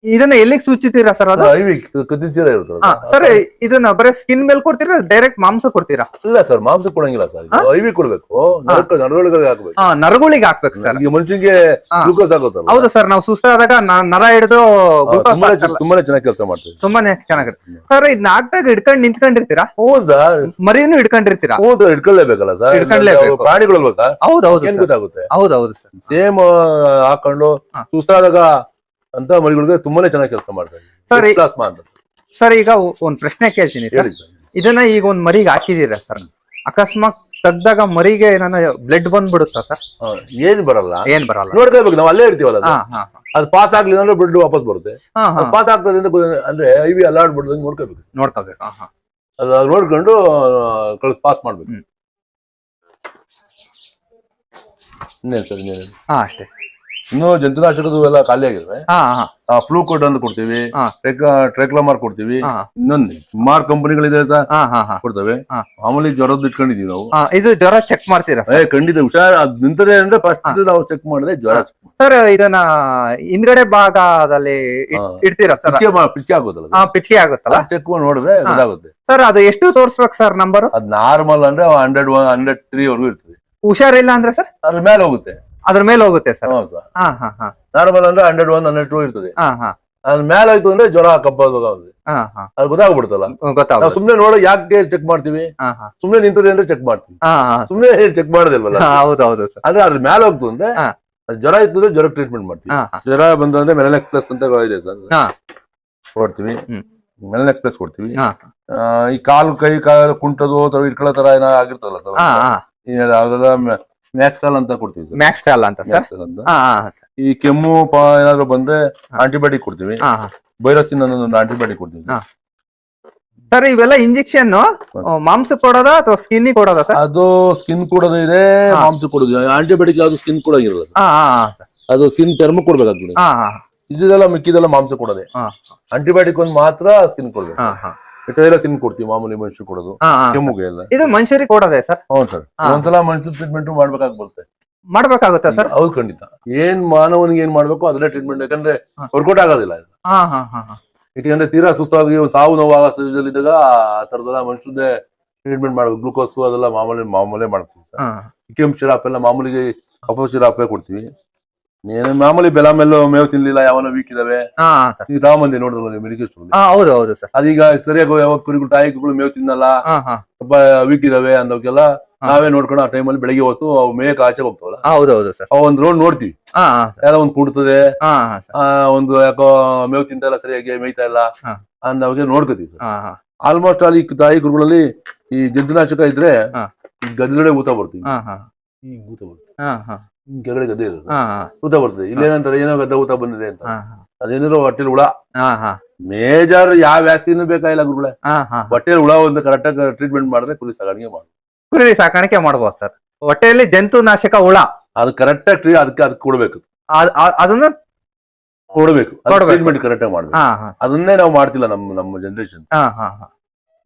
ಇದನ್ನ ಎಲ್ಲಿಗೆ ಸೂಚಿತೀರಾ ಸರ್ ಅದು? ಐವಿ ಕದಿಸಿರ ಇರ್ತದೆ ಸರ್ ಇದನ್ನ ಬರೀ ಸ್ಕಿನ್ ಮೇಲೆ ಕೊಡ್ತೀರಾ, ಡೈರೆಕ್ಟ್ ಮಾಂಸ ಕೊಡ್ತೀರಾ? ಇಲ್ಲ ಸರ್, ಮಾಂಸ ಕೊಡಂಗಿಲ್ಲ ಸರ್. ಐವಿ ಕೊಡ್ಬೇಕು, ನರದೊಳಗೆ ಹಾಕ್ಬೇಕು. ನರಗಳಿಗೆ ಹಾಕ್ಬೇಕು ಸರ್. ಈಗ ಮನುಷ್ಯನಿಗೆ ಗ್ಲೂಕೋಸ್ ಆಗುತ್ತಲ್ಲ. ಹೌದು ಸರ್, ನಾವು ಸುಸ್ತಾದಾಗ ನರ ಹಿಡಿದು ತುಂಬಾನೇ ಚೆನ್ನಾಗಿ ಕೆಲಸ ಮಾಡ್ತೀವಿ. ತುಂಬಾನೇ ಚೆನ್ನಾಗಿರುತ್ತೆ ಸರ್. ಇದನ್ನ ಹಾಕ್ದಾಗ ಹಿಡ್ಕೊಂಡು ನಿಂತ್ಕೊಂಡಿರ್ತೀರಾ? ಹೌದು ಸರ್, ಮರಿನೂ ಹಿಡ್ಕೊಂಡಿರ್ತೀರಾ? ಹೌದು, ಹಿಡ್ಕೊಳ್ಳೇಬೇಕಲ್ಲ ಸರ್. ಹಿಡ್ಕೊಳ್ಳೇಬೇಕು. ಪ್ರಾಣಿಗಳಲ್ವಾ ಸರ್, ಹೌದೌದು ಏನ್ ಗೊತ್ತಾಗುತ್ತೆ. ಹೌದೌದು ಸರ್. ಸೇಮ್ ಹಾಕೊಂಡು ಸುಸ್ತಾದಾಗ ಅಂತ ಮರಿಗಳಿಗೆ ತುಂಬಾನೇ ಚೆನ್ನಾಗಿ ಕೆಲಸ ಮಾಡ್ತಾರೆ ಸರ್. ಪ್ಲಾಸ್ಮಾ ಅಂತ. ಸರ್ ಈಗ ಒಂದ್ ಪ್ರಶ್ನೆ ಕೇಳ್ತೀನಿ ಸರ್. ಹೇಳಿ ಸರ್. ಇದನ್ನ ಈಗ ಒಂದ್ ಮರಿಗೆ ಹಾಕಿದೀರಾ ಸರ್, ಅಕಸ್ಮಾತ್ ತೆಗ್ದಾಗ ಮರಿಗೆ ಏನಾನ ಬ್ಲಡ್ ಬಂದ್ಬಿಡುತ್ತಾ ಸರ್? ಏನ್ ಬರಲ್ಲ, ಏನ್ ಬರಲ್ಲ. ನೋಡ್ಕೋಬೇಕು, ನಾವು ಅಲ್ಲೇ ಇರ್ತೀವಲ್ಲ ಹಾ ಸರ್. ಹಾ ಅದು ಪಾಸ್ ಆಗ್ಲಿಲ್ಲ ಅಂದ್ರೆ ಬ್ಲಡ್ ವಾಪಸ್ ಬರುತ್ತೆ. ಹಾ ಹಾ ಪಾಸ್ ಆಗ್ತದೆ ಅಂದ್ರೆ ಐವಿ ಅಲ್ಲಾಡ್ಬಿಡ್ದಂಗೆ ನೋಡ್ಕೋಬೇಕು. ನೋಡ್ಕೋಬೇಕು. ಹಾ ಹಾ ಅದು ನೋಡ್ಕೊಂಡು ಪಾಸ್ ಮಾಡ್ಬೇಕು. ಇನ್ನೇನು ಸರ್, ಇನ್ನೇನು ಹಾ ಅಷ್ಟೇ. ಇನ್ನು ಜಂತುನಾಶಕದು ಎಲ್ಲ ಖಾಲಿ ಆಗಿದ್ರೆ ಹಾ ಹಾ ಫ್ಲೂ ಕೋಡ್ ಅಂತ ಕೊಡ್ತೀವಿ, ಹಾ. ಟ್ರೈಕ್ಲಮಾರ್ ಕೊಡ್ತೀವಿ. ಹಾ ಇನ್ನೊಂದು ಸುಮಾರು ಕಂಪನಿಗಳಿದೆ ಸರ್, ಹಾ ಹಾ ಹಾ ಕೊಡ್ತವೆ. ಹಾ. ಮಾಮೂಲಿ ಜ್ವರದ್ದು ಇಟ್ಕೊಂಡಿದೀವಿ ನಾವು. ಹಾ, ಇದು ಜ್ವರ ಚೆಕ್ ಮಾಡ್ತೀರಾ ಸರ್? ಖಂಡಿತ ಹುಷಾರ್. ಅದ್ ನಿಂತದೆ ಅಂದ್ರೆ ಫಸ್ಟ್ ನಾವು ಚೆಕ್ ಮಾಡಿದ್ರೆ ಜ್ವರ ಸರ್. ಇದನ್ನ ಹಿಂದ್ಗಡೆ ಭಾಗದಲ್ಲಿ ಇಡ್ತೀರಾ ಸರ್? ಪಿಚ್ಕೆ ಆಗುತ್ತಲ್ಲ ಹಾ, ಪಿಚ್ಕೆ ಆಗುತ್ತಲ್ಲ, ಚೆಕ್ ಮಾಡಿ ನೋಡಿದ್ರೆ ಗೊತ್ತಾಗುತ್ತೆ ಸರ್. ಅದು ಎಷ್ಟು ತೋರ್ಸ್ಬೇಕು ಸರ್ ನಂಬರ್? ಅದ್ ನಾರ್ಮಲ್ ಅಂದ್ರೆ 103 ವರೆಗೂ ಇರ್ತದೆ. ಹುಷಾರಿಲ್ಲ ಅಂದ್ರೆ ಸರ್ ಅದ್ರ ಮೇಲೆ ಹೋಗುತ್ತೆ. ಅದ್ರ ಮೇಲೆ ಹೋಗುತ್ತೆ ಸರ್? ಹೌದು ಸರ್. ಹಾ ಹಾ ಹಾ ನಾರ್ಮಲ್ ಅಂದ್ರೆ 101, 102 ಇರ್ತದೆ. ಹಾ ಹಾ ಅದ್ರ ಮೇಲೆ ಆಯ್ತು ಅಂದ್ರೆ ಜ್ವರ ಕಪ್ಪಾಗುತ್ತೆ. ಹಾ ಹಾ ಅದು ಗೊತ್ತಾಗ್ಬಿಡುತ್ತಲ್ಲ. ನಾವು ಗೊತ್ತಾಗುತ್ತೆ. ಸುಮ್ನೆ ನೋಡೋ ಯಾಕೆ ಚೆಕ್ ಮಾಡ್ತೀವಿ, ಹಾ ಹಾ ಸುಮ್ನೆ ನಿಂತದೆ ಅಂದ್ರೆ ಚೆಕ್ ಮಾಡ್ತೀವಿ, ಹಾ ಹಾ ಸುಮ್ನೆ ಚೆಕ್ ಮಾಡೋದಿಲ್ವಲ್ಲ. ಹೌದೌದು ಸರ್. ಆದ್ರೆ ಅದ್ರ ಮೇಲೆ ಹೋಗ್ತು ಅಂದ್ರೆ ಹಾ. ಜ್ವರ ಇತ್ತು ಅಂದ್ರೆ ಜ್ವರ ಟ್ರೀಟ್ಮೆಂಟ್ ಮಾಡ್ತೀವಿ. ಹಾ ಹಾ ಜ್ವರ ಬಂದ್ರೆ ಮೆನಲೆಕ್ಸ್ ಪ್ಲಸ್ ಅಂತ ಇದೆ ಸರ್, ಹಾ ಕೊಡ್ತೀವಿ. ಹ್ಮ್. ಮೆನಲೆಕ್ಸ್ ಪ್ಲಸ್ ಕೊಡ್ತೀವಿ. ಹಾ ಈ ಕಾಲು ಕೈ ಕಾಲು ಕುಂಟದು ಅಥವಾ ಇಟ್ಕೊಳ್ಳೋ ತರ ಏನೋ ಆಗಿರ್ತಲ್ಲ ಸರ್, ಹಾ ಹಾ ಅದೆಲ್ಲ ಮ್ಯಾಕ್ಸ್ಟಾಲ್ ಅಂತ ಕೊಡ್ತೀವಿ ಸರ್. ಮ್ಯಾಕ್ಸ್ಟಾಲ್ ಅಂತ ಸರ್? ಮ್ಯಾಕ್ಸ್ಟಾಲ್ ಅಂತ. ಹಾ ಹಾ ಈ ಕೆಮ್ಮು ಏನಾದ್ರು ಬಂದ್ರೆ ಆಂಟಿಬಯೋಟಿಕ್ ಕೊಡ್ತೀವಿ. ಹಾ ಹಾ ವೈರಸ್ಸಿನ ಒಂದು ಆಂಟಿಬಯೋಟಿಕ್ ಕೊಡ್ತೀವಿ ಹಾ. ಸರ್ ಇವೆಲ್ಲ ಇಂಜೆಕ್ಷನ್ ಮಾಂಸ ಕೊಡೋದಾ ಅಥವಾ ಸ್ಕಿನ್ ಕೊಡೋದಾ ಸರ್? ಅದು ಸ್ಕಿನ್ ಕೊಡೋದು ಇದೆ, ಮಾಂಸ ಕೊಡೋದು. ಆಂಟಿಬಯೋಟಿಕ್ ಯಾವ್ದು ಸ್ಕಿನ್ ಕೊಡೋಂಗಿರಲ್ಲ ಸರ್, ಹಾ ಹಾ ಅದು ಸ್ಕಿನ್ ಚರ್ಮ ಕೊಡ್ಬೇಕಾಗ್ತದೆ. ಹಾ ಹಾ ಇದೆಲ್ಲ ಮಿಕ್ಕಿದೆಲ್ಲ ಮಾಂಸ ಕೊಡೋದೆ. ಹಾ ಆಂಟಿಬಯೋಟಿಕ್ ಒಂದು ಮಾತ್ರ ಸ್ಕಿನ್ ಕೊಡ್ಬೇಕು. ಹಾ ಹಾ ಎಲ್ಲ ಸ್ಕಿನ್ ಕೊಡ್ತೀವಿ, ಮಾಮೂಲಿ ಮನುಷ್ಯರು ಕೊಡೋದು ಹಾ ಹಾ. ಕೆಮ್ಮುಗೆ ಎಲ್ಲ. ಇದು ಮನುಷ್ಯರಿಗೆ ಕೊಡೋದೆ ಸರ್? ಹೌದು ಸರ್. ಒಂದ್ಸಲ ಮನುಷ್ಯ ಟ್ರೀಟ್ಮೆಂಟ್ ಮಾಡ್ಬೇಕಾಗಿ ಬರುತ್ತೆ. ಮಾಡ್ಬೇಕಾಗುತ್ತಾ ಸರ್? ಹೌದು, ಖಂಡಿತ. ಏನ್ ಮಾನವನಿಗೆ ಏನ್ ಮಾಡ್ಬೇಕು ಅದನ್ನೇ ಟ್ರೀಟ್ಮೆಂಟ್, ಯಾಕಂದ್ರೆ ವರ್ಕೌಟ್ ಆಗೋದಿಲ್ಲ ಇದು. ಹಾ ಹಾ ಹಾ ಹಾ ಯಾಕಂದ್ರೆ ತೀರಾ ಸುಸ್ತಾಗಿ ಒಂದು ಸಾವು ನೋವು ಆಗೋ ಸ್ಥಿತಿಯಲ್ಲಿದ್ದಾಗ ಆ ತರದೆಲ್ಲ ಮನುಷ್ಯದೇ ಟ್ರೀಟ್ಮೆಂಟ್ ಮಾಡೋದು. ಗ್ಲೂಕೋಸ್ ಅದೆಲ್ಲ ಮಾಮೂಲಿ ಮಾಡ್ತೀವಿ ಸರ್. ಹಾ ಕೆಂಪು ಸಿರಾಪ್ ಎಲ್ಲ ಮಾಮೂಲಿಗೆ ಕಫ ಸಿರಾಪೇ ಕೊಡ್ತೀವಿ. ನೀನು ಮಾಮೂಲಿ ಬೆಲ ಮೇಲೂ ಮೇವು ತಿನ್ಲಿಲ್ಲ, ಯಾವನ ವೀಕ್ ಇದಾವೆ, ಹಾ ಸರ್. ನೀವು ತಗೊಂಬಂದಿ ನೋಡಿದ್ರಲ್ಲ ನೀವು ಮೆಡಿಕಲ್ ಸ್ಟೋರ್. ಹಾ ಹೌದು ಹೌದು ಸರ್. ಅದೀಗ ಸರಿಯಾಗಿ ಯಾವ ಕುರಿಗಳು ತಾಯಿಗಳು ಮೇವು ತಿನ್ನಲ್ಲ, ಹಾ ಹಾ ಸ್ವಲ್ಪ ವೀಕ್ ಇದಾವೆ ಅಂದವಕ್ಕೆಲ್ಲ ನಾವೇ ನೋಡ್ಕೊಂಡು ಆ ಟೈಮಲ್ಲಿ ಬೆಳಿಗ್ಗೆ ಹೊತ್ತು ಅವು ಮೇಯಕ್ಕೆ ಆಚೆ ಹೋಗ್ತಾವಲ್ಲ, ಹೌದು ಹೌದು ಸರ್. ಅವ್ ಒಂದ್ ರೋಡ್ ನೋಡ್ತೀವಿ, ಹಾ ಸರ್. ಯಾರೋ ಒಂದ್ ಕುಡ್ತದೆ, ಹಾ ಸರ್. ಒಂದು ಯಾಕೋ ಮೇವು ತಿಂತ ಇಲ್ಲ, ಸರಿಯಾಗಿ ಮೇಯ್ತಾ ಇಲ್ಲ ಹಾ. ಅಂದವಾಗ ನೋಡ್ಕೋತೀವಿ ಸರ್. ಹಾ ಹಾ ಆಲ್ಮೋಸ್ಟ್ ಅಲ್ಲಿ ತಾಯಿ ಕುರುಗಳಲ್ಲಿ ಈ ಜಂತುನಾಶಕ ಇದ್ರೆ ಹಾ. ಈ ಗದ್ದೆಗಡೆ ಊತ ಬರ್ತೀವಿ, ಹಾ ಹಾ ಈಗ ಊತ ಬರ್ತದೆ, ಹಾ ಹಾ ಕೆಳಗಡೆ ಗದ್ದೆ ಇರೋದು ಹಾ ಊತ ಬರ್ತದೆ. ಇಲ್ಲೇನಂತಾರೆ ಏನೋ ಗದ್ದೆ ಊತ ಬಂದಿದೆ ಅಂತ, ಹಾ ಅದೇನಿರೋ ಹೊಟ್ಟೆಲಿ ಹುಳ. ಹಾ ಹಾ ಮೇಜರ್ ಯಾವ ವ್ಯಾಕ್ಸಿನ್ ಬೇಕಾಗಿಲ್ಲ ಗುರುಗಳೇ, ಹಾ ಹಾ ಹೊಟ್ಟೆಲಿ ಹುಳ ಒಂದು ಕರೆಕ್ಟ್ ಆಗಿ ಟ್ರೀಟ್ಮೆಂಟ್ ಮಾಡಿದ್ರೆ ಕುರಿ ಸಾಗಾಣಿಕೆ ಮಾಡಿ ಕುರಿ ಸಾಕಾಣಿಕೆ ಮಾಡ್ಬೋದು ಸರ್. ಹೊಟ್ಟೆಯಲ್ಲಿ ಜಂತುನಾಶಕ ಹುಳ ಅದು ಕರೆಕ್ಟ್ ಆಗಿ ಅದಕ್ಕೆ ಕೊಡ್ಬೇಕು, ಅದನ್ನ ಕೊಡ್ಬೇಕು, ಕೊಡ್ಬೇಕು. ಟ್ರೀಟ್ಮೆಂಟ್ ಕರೆಕ್ಟ್ ಆಗಿ ಮಾಡ್ಬೇಕು. ಹಾ ಹಾ ಅದನ್ನೇ ನಾವು ಮಾಡ್ತಿಲ್ಲ ನಮ್ಮ ಜನರೇಷನ್. ಹಾ ಹಾ ಹಾ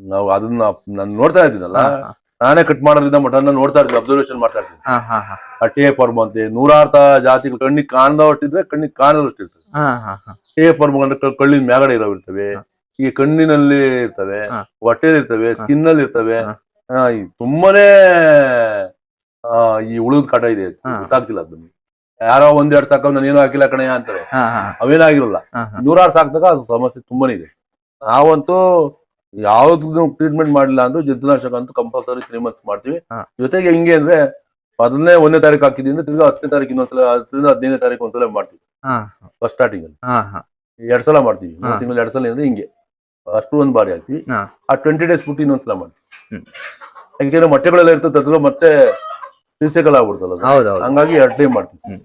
ನಾವು ಅದನ್ನ ನಾನು ನೋಡ್ತಾ ಇದ್ದೀನಲ್ಲ, ಹಾ ನಾನೇ ಕಟ್ ಮಾಡೋದ್ರಿಂದ ಮಟನ್ ನೋಡ್ತಾ ಇರ್ತೀನಿ, ಅಬ್ಸರ್ವೇಷನ್ ಮಾಡ್ತಾ ಇರ್ತೀನಿ. ಹಾ ಹಾ ಹಾ ಆ ಟೇಪರ್ಮ್ ಅಂತೆ ನೂರಾರು ಜಾತಿಗಳು ಕಣ್ಣಿಗೆ ಕಾಣದಷ್ಟಿದ್ರೆ ಕಣ್ಣಿಗೆ ಕಾಣದಷ್ಟು ಇರ್ತದೆ. ಹಾ ಹಾ ಹಾ ಟೇಪರ್ಮ್ ಅಂದ್ರೆ ಕಣ್ಣಿನ ಮ್ಯಾಗಡೆ ಇರೋ ಇರ್ತವೆ, ಈ ಕಣ್ಣಿನಲ್ಲಿ ಇರ್ತವೆ, ಹಾ. ಹೊಟ್ಟೆಲಿ ಇರ್ತವೆ, ಸ್ಕಿನ್ ಅಲ್ಲಿ ಇರ್ತವೆ. ಹಾ. ಈ ತುಂಬಾನೇ ಈ ಉಳಿದ ಕಾಟ ಇದೆ, ಹಾ. ಗೊತ್ತಾಗ್ತಿಲ್ಲ ಅದನ್ನ. ಯಾರೋ ಒಂದೆರಡು ಸಾಕ ನಾನು ಏನೋ ಹಾಕಿಲ್ಲ ಕಣಯ್ಯ ಅಂತಾರೆ, ಹಾ ಹಾ ಅವೇನಾಗಿರಲ್ಲ. ಹಾ ಹಾ ನೂರಾರು ಸಾಕಿದಾಗ ಅದು ಸಮಸ್ಯೆ ತುಂಬಾನೇ ಇದೆ. ನಾವಂತೂ ಯಾವ್ದು ಟ್ರೀಟ್ಮೆಂಟ್ ಮಾಡಿಲ್ಲ ಅಂದ್ರೂ ಜಂತುನಾಶಕ ಅಂತೂ ಕಂಪಲ್ಸರಿ 3 months ಮಾಡ್ತೀವಿ. ಹಾ. ಜೊತೆಗೆ ಹೆಂಗೆ ಅಂದ್ರೆ ಅದನ್ನೇ 1ನೇ ತಾರೀಕು ಹಾಕಿದೀನಿ ಅಂದ್ರೆ ತಿರ್ಗಾ 10ನೇ ತಾರೀಕು ಇನ್ನೊಂದ್ಸಲ, 15ನೇ ತಾರೀಕು ಒಂದ್ಸಲ ಮಾಡ್ತೀವಿ. ಹಾ ಫಸ್ಟ್ ಸ್ಟಾರ್ಟಿಂಗ್ ಅಲ್ಲಿ ಹಾ ಹಾ 2 ಸಲ ಮಾಡ್ತೀವಿ. ಹಾ. ತಿಂಗಳು 2 ಸಲ ಅಂದ್ರೆ ಹಿಂಗೆ ಅಷ್ಟು ಒಂದ್ ಬಾರಿ ಹಾಕ್ತಿವಿ. ಹಾ. ಆ 20 days ಬಿಟ್ಟು ಇನ್ನೊಂದ್ಸಲ ಮಾಡ್ತೀವಿ. ಹ್ಮ್. ಯಾಕೆಂದ್ರೆ ಮೊಟ್ಟೆಗಳೆಲ್ಲ ಇರ್ತದೆ, ಅದ್ರ ಮತ್ತೆ ರಿಸೈಕಲ್ ಆಗ್ಬಿಡ್ತಲ್ಲ ಅದು. ಹೌದು ಹೌದು. ಹಂಗಾಗಿ 2 ಟೈಮ್ ಮಾಡ್ತೀವಿ. ಹ್ಮ್.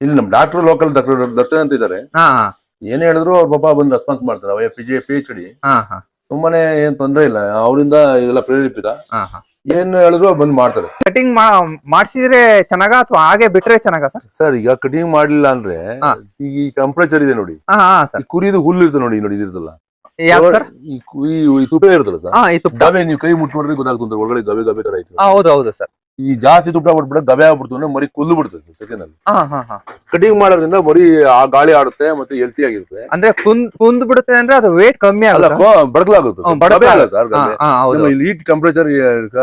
ಇಲ್ಲಿ ನಮ್ ಡಾಕ್ಟರ್ ಲೋಕಲ್ ಡಾಕ್ಟರ್ ದರ್ಶನ್ ಅಂತ ಇದಾರೆ, ಹಾ ಹಾ ಏನ್ ಹೇಳಿದ್ರು ಅವ್ರ ಪಾಪ ಬಂದು ರೆಸ್ಪಾನ್ಸ್ ಮಾಡ್ತಾರೆ. ಅವೇ PhD ಹಾ ಹಾ ತುಂಬಾನೇ ಏನ್ ತೊಂದ್ರೆ ಇಲ್ಲ, ಅವರಿಂದ ಇದೆಲ್ಲ ಪ್ರೇರೇಪಿತ. ಹಾ ಹಾ ಏನ್ ಹೇಳಿದ್ರು ಬಂದ್ ಮಾಡ್ತಾರೆ. ಕಟಿಂಗ್ ಮಾಡ್ಸಿದ್ರೆ ಚೆನ್ನಾಗ ಅಥವಾ ಹಾಗೆ ಬಿಟ್ರೆ ಚೆನ್ನಾಗ ಸರ್? ಸರ್ ಈಗ ಕಟಿಂಗ್ ಮಾಡ್ಲಿಲ್ಲ ಅಂದ್ರೆ ಹಾ. ಈ ಟೆಂಪರೇಚರ್ ಇದೆ ನೋಡಿ, ಹಾ ಹಾ ಈ ಸರ್. ಕುರಿದು ಹುಲ್ಲು ಇರ್ತದೆ ನೋಡಿ, ಇದಿರ್ತಲ್ಲ ಯಾವ್ದು ಸರ್? ಈ ತುಪ್ಪ ಇರ್ತಲ್ಲ ಸರ್, ಹಾ ಈ ತುಪ್ಪ. ಗವೆ ನೀವು ಕೈ ಮುಟ್ಟು ನೋಡ್ರಿ ಗೊತ್ತಾಗ್ತದೆ, ಒಳಗಡೆ ಗವೆ ಗವೆ ತರ ಐತೆ. ಹೌದು ಹೌದು ಸರ್. ಈ ಜಾಸ್ತಿ ತುಪ್ಪ ಬಿಟ್ಬಿಟ್ರೆ ಗವೆ ಆಗ್ಬಿಡ್ತು ಅಂದ್ರೆ ಮರಿ ಕುಲ್ಲು ಬಿಡ್ತದೆ ಸರ್ ಸೆಕೆಂಡ್ ಅಲ್ಲಿ. ಹಾ ಹಾ ಹಾ ಕಟಿಂಗ್ ಮಾಡೋದ್ರಿಂದ ಮರಿ ಆ ಗಾಳಿ ಆಡುತ್ತೆ ಮತ್ತೆ ಹೆಲ್ತಿ ಆಗಿರುತ್ತೆ. ಅಂದ್ರೆ ಕುಂದ್ ಬಿಡುತ್ತೆ ಅಂದ್ರೆ ಅದು ವೇಟ್ ಕಮ್ಮಿ ಅಲ್ಲ ಆಗುತ್ತೆ. ಬಡಗ್ಲಾಗುತ್ತೆ ಹ್ಮ್, ಗವೆ ಅಲ್ಲ ಸರ್, ಹಾ ಗವೆ ಹಾ ಹೌದು ಇಲ್ಲಿ ಹೀಟ್ ಟೆಂಪರೇಚರ್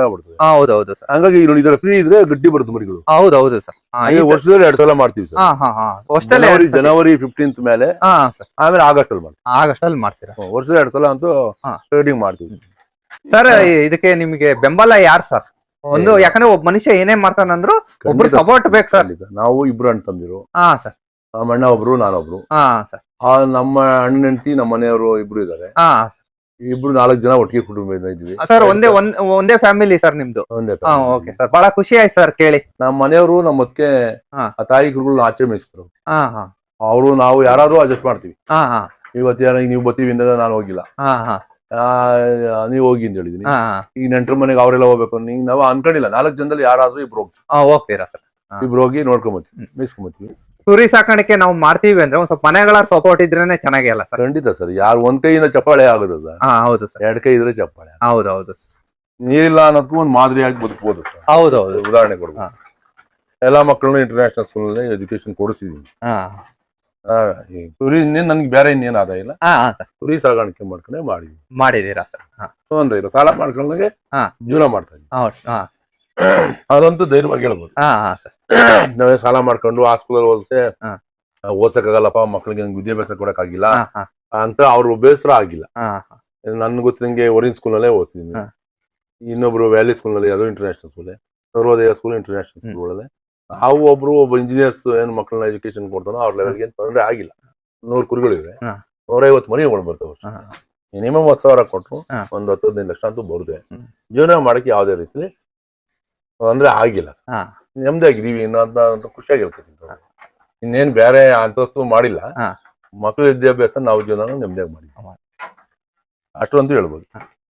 ಆಗ್ಬಿಡ್ತದೆ. ಹೌದು ಹೌದು ಸರ್. ಹಂಗಾಗಿ ನೋಡಿ ಇದರ ಫ್ರೀ ಇದ್ರೆ ಗಟ್ಟಿ ಬರುತ್ತೆ ಮರಿಗಳು. ಹೌದು ಹೌದು ಸರ್. ವರ್ಷದಲ್ಲಿ 2 ಸಲ ಮಾಡ್ತೀವಿ ಸರ್. ಹಾ ಹಾ ಹಾ ಅಷ್ಟಲ್ಲೇ ಜನವರಿ 15th ಮೇಲೆ, ಹಾ ಸರ್. ಆಮೇಲೆ ಆಗಸ್ಟ್ ಅಲ್ಲಿ ಮಾಡ್ತೀವಿ. ಆಗಸ್ಟ್ ಅಲ್ಲಿ ಮಾಡ್ತೀರಾ? ವರ್ಷದಲ್ಲಿ 2 ಸಲ ಅಂತೂ ಹಾ. ಟ್ರೇಡಿಂಗ್ ಮಾಡ್ತೀವಿ ಸರ್. ಇದಕ್ಕೆ ನಿಮಗೆ ಬೆಂಬಲ ಯಾರು ಸರ್? ಒಂದು ಯಾಕಂದ್ರೆ ಒಬ್ಬ ಮನುಷ್ಯ ಏನೇ ಮಾಡ್ತಾನಂದ್ರು ಒಬ್ರು ಸಪೋರ್ಟ್ ಬೇಕು ಸರ್. ನಾವು ಇಬ್ರು ಅಣ್ಣ ತಮ್ದಿರು. ಹಾ ಸರ್. ನಮ್ಮ ಅಣ್ಣ ಒಬ್ರು, ನಾನೊಬ್ರು. ಹಾ ಸರ್. ನಮ್ಮ ಅಣ್ಣ ಹೆಂಡತಿ ನಮ್ಮ ಮನೆಯವರು ಇಬ್ರು ಇದಾರೆ. ಹಾ ಇಬ್ರು 4 ಜನ ಒಟ್ಟಿಗೆ ಕುಟುಂಬ ಇದ್ವಿ ಸರ್. ಒಂದೇ ಫ್ಯಾಮಿಲಿ ಸರ್ ನಿಮ್ದು? ಒಂದೇ ಹಾ ಓಕೆ ಸರ್. ಬಹಳ ಖುಷಿ ಆಯ್ತು ಸರ್ ಕೇಳಿ. ನಮ್ಮ ಮನೆಯವರು ನಮ್ಮ ಅದಕ್ಕೆ ಹಾ. ಆ ತಾಯಿ ಗುರುಗಳನ್ನ ಆಚೆ ಮೇಯಿಸ್ತಾರೆ. ಹಾ ಹಾ ಅವರು ನಾವು ಯಾರಾದ್ರೂ ಅಡ್ಜಸ್ಟ್ ಮಾಡ್ತೀವಿ. ಹಾ ಹಾ ಇವತ್ತು ನೀವು ಬರ್ತೀವಿ ಅಂದಾಗ ನಾನು ಹೋಗಿಲ್ಲ, ಹಾ ಹಾ ನೀವು ಹೋಗಿ ಅಂತ ಹೇಳಿದೀನಿ. ಹಾ ಈಗ ನೆಂಟ್ರ ಮನೆಗೆ ಅವರೆಲ್ಲ ಹೋಗ್ಬೇಕು ನೀವು ನಾವು ಅನ್ಕೊಂಡಿಲ್ಲ. 4 ಜನದಲ್ಲಿ ಯಾರಾದ್ರೂ ಇಬ್ರು ಹೋಗ್ತೀವಿ. ಹೋಗ್ತೀರಾ ಸರ್? ಇಬ್ರು ಹೋಗಿ ನೋಡ್ಕೊಂಬತ್ತೀವಿ, ಮೇಯಿಸ್ಕೊಂಬತ್ತೀವಿ. ಕುರಿ ಸಾಕಾಣಿಕೆ ನಾವು ಮಾಡ್ತೀವಿ ಅಂದ್ರೆ ಒಂದ್ ಸ್ವಲ್ಪ ಮನೆಗಳ ಸಪೋರ್ಟ್ ಇದ್ರೇನೆ ಚೆನ್ನಾಗಿ ಅಲ್ಲ ಸರ್? ಖಂಡಿತ ಸರ್. ಯಾರು ಒಂದ್ ಕೈಯಿಂದ ಚಪ್ಪಾಳೆ ಆಗೋದು ಸರ್, ಹಾ ಹೌದು ಸರ್. 2 ಕೈ ಇದ್ರೆ ಚಪ್ಪಾಳೆ. ಹೌದು ಹೌದು. ನೀರಿಲ್ಲ ಅನ್ನೋದಕ್ಕೂ ಒಂದು ಮಾದರಿಯಾಗಿ ಬದುಕಬಹುದು ಸರ್. ಹೌದು ಹೌದು. ಉದಾಹರಣೆ ಕೊಡ್ಬೋದು. ಎಲ್ಲಾ ಮಕ್ಕಳನ್ನು ಇಂಟರ್ನ್ಯಾಷನಲ್ ಸ್ಕೂಲ್ ನಲ್ಲಿ ಎಜುಕೇಶನ್ ಕೊಡಿಸಿದೀನಿ. ಹಾ ಕುರಿ ನನ್ಗೆ ಬೇರೆ ಇನ್ನೇನ್ ಆದಾಯ ಇಲ್ಲ, ಹಾ ಸರ್. ಕುರಿ ಸಾಗಾಣಿಕೆ ಮಾಡ್ಕೊಂಡೆ ಮಾಡಿದೀರಾ ಸರ್? ಹಾ ತೊಂದ್ರೆ ಇಲ್ಲ. ಸಾಲ ಮಾಡ್ಕೊಂಡಾಗೆ ಹಾ ಜೀವನ ಮಾಡ್ತಾ ಇದ್ದೀನಿ. ಹೌದು. ಹಾ ಅದಂತೂ ಧೈರ್ಯವಾಗಿ ಹೇಳ್ಬೋದು. ಹಾ ಸರ್. ನಾವೇ ಸಾಲ ಮಾಡ್ಕೊಂಡು ಆ ಸ್ಕೂಲಲ್ಲಿ ಓದಿಸೆ ಹಾ. ಓದ್ಸಕ್ಕಾಗಲ್ಲಪ್ಪ ಮಕ್ಳಿಗೆ ನಂಗೆ ವಿದ್ಯಾಭ್ಯಾಸ ಕೊಡಕ್ಕಾಗಿಲ್ಲ ಹಾ ಹಾ ಅಂತ ಅವ್ರ ಬೇಸರ ಆಗಿಲ್ಲ. ಹಾ ನನ್ ಗೊತ್ತಿದಂಗೆ ಒರಿನ್ ಸ್ಕೂಲ್ ನಲ್ಲೇ ಓದಿಸಿದೀನಿ. ಹಾ. ಇನ್ನೊಬ್ರು ವ್ಯಾಲಿ ಸ್ಕೂಲ್ ನಲ್ಲಿ, ಅದು ಇಂಟರ್ನ್ಯಾಷನಲ್ ಸ್ಕೂಲ್, ಸರ್ವೋದಯ ಸ್ಕೂಲ್ ಇಂಟರ್ನ್ಯಾಷನಲ್ ಸ್ಕೂಲ್ ಒಳಗೆ ನಾವು ಒಬ್ಬ ಇಂಜಿನಿಯರ್ಸ್ ಏನ್ ಮಕ್ಕಳನ್ನ ಎಜುಕೇಶನ್ ಕೊಡ್ತಾನೋ ಅವ್ರ ಲೆವೆಲ್ಗೆ ಏನ್ ತೊಂದರೆ ಆಗಿಲ್ಲ. 100 ಕುರಿಗಳಿವೆ, ಹಾ. 150 ಮರಿಗಳು ಬರ್ತವೆ. ಹಾ ಮಿನಿಮಮ್ 10,000 ಕೊಟ್ರು ಹಾ. ಒಂದು 10-15 ಲಕ್ಷ ಅಂತೂ ಬರುತ್ತೆ. ಹ್ಮ್. ಜೀವನ ಮಾಡಕ್ಕೆ ಯಾವುದೇ ರೀತಿ ತೊಂದ್ರೆ ಆಗಿಲ್ಲ. ಹಾ ನೆಮ್ಮದಿ ಆಗಿದೀವಿ ಅಂತ ಖುಷಿಯಾಗಿರ್ತೀವಿ. ಇನ್ನೇನ್ ಬೇರೆ ಅಂತಸ್ತು ಮಾಡಿಲ್ಲ. ಹಾ. ಮಕ್ಕಳ ವಿದ್ಯಾಭ್ಯಾಸ ನಾವು ಜೀವನ ನೆಮ್ಮದಿಯಾಗಿ ಮಾಡಿದ್ವಿ ಅಷ್ಟು ಅಂತೂ ಹೇಳ್ಬೋದು.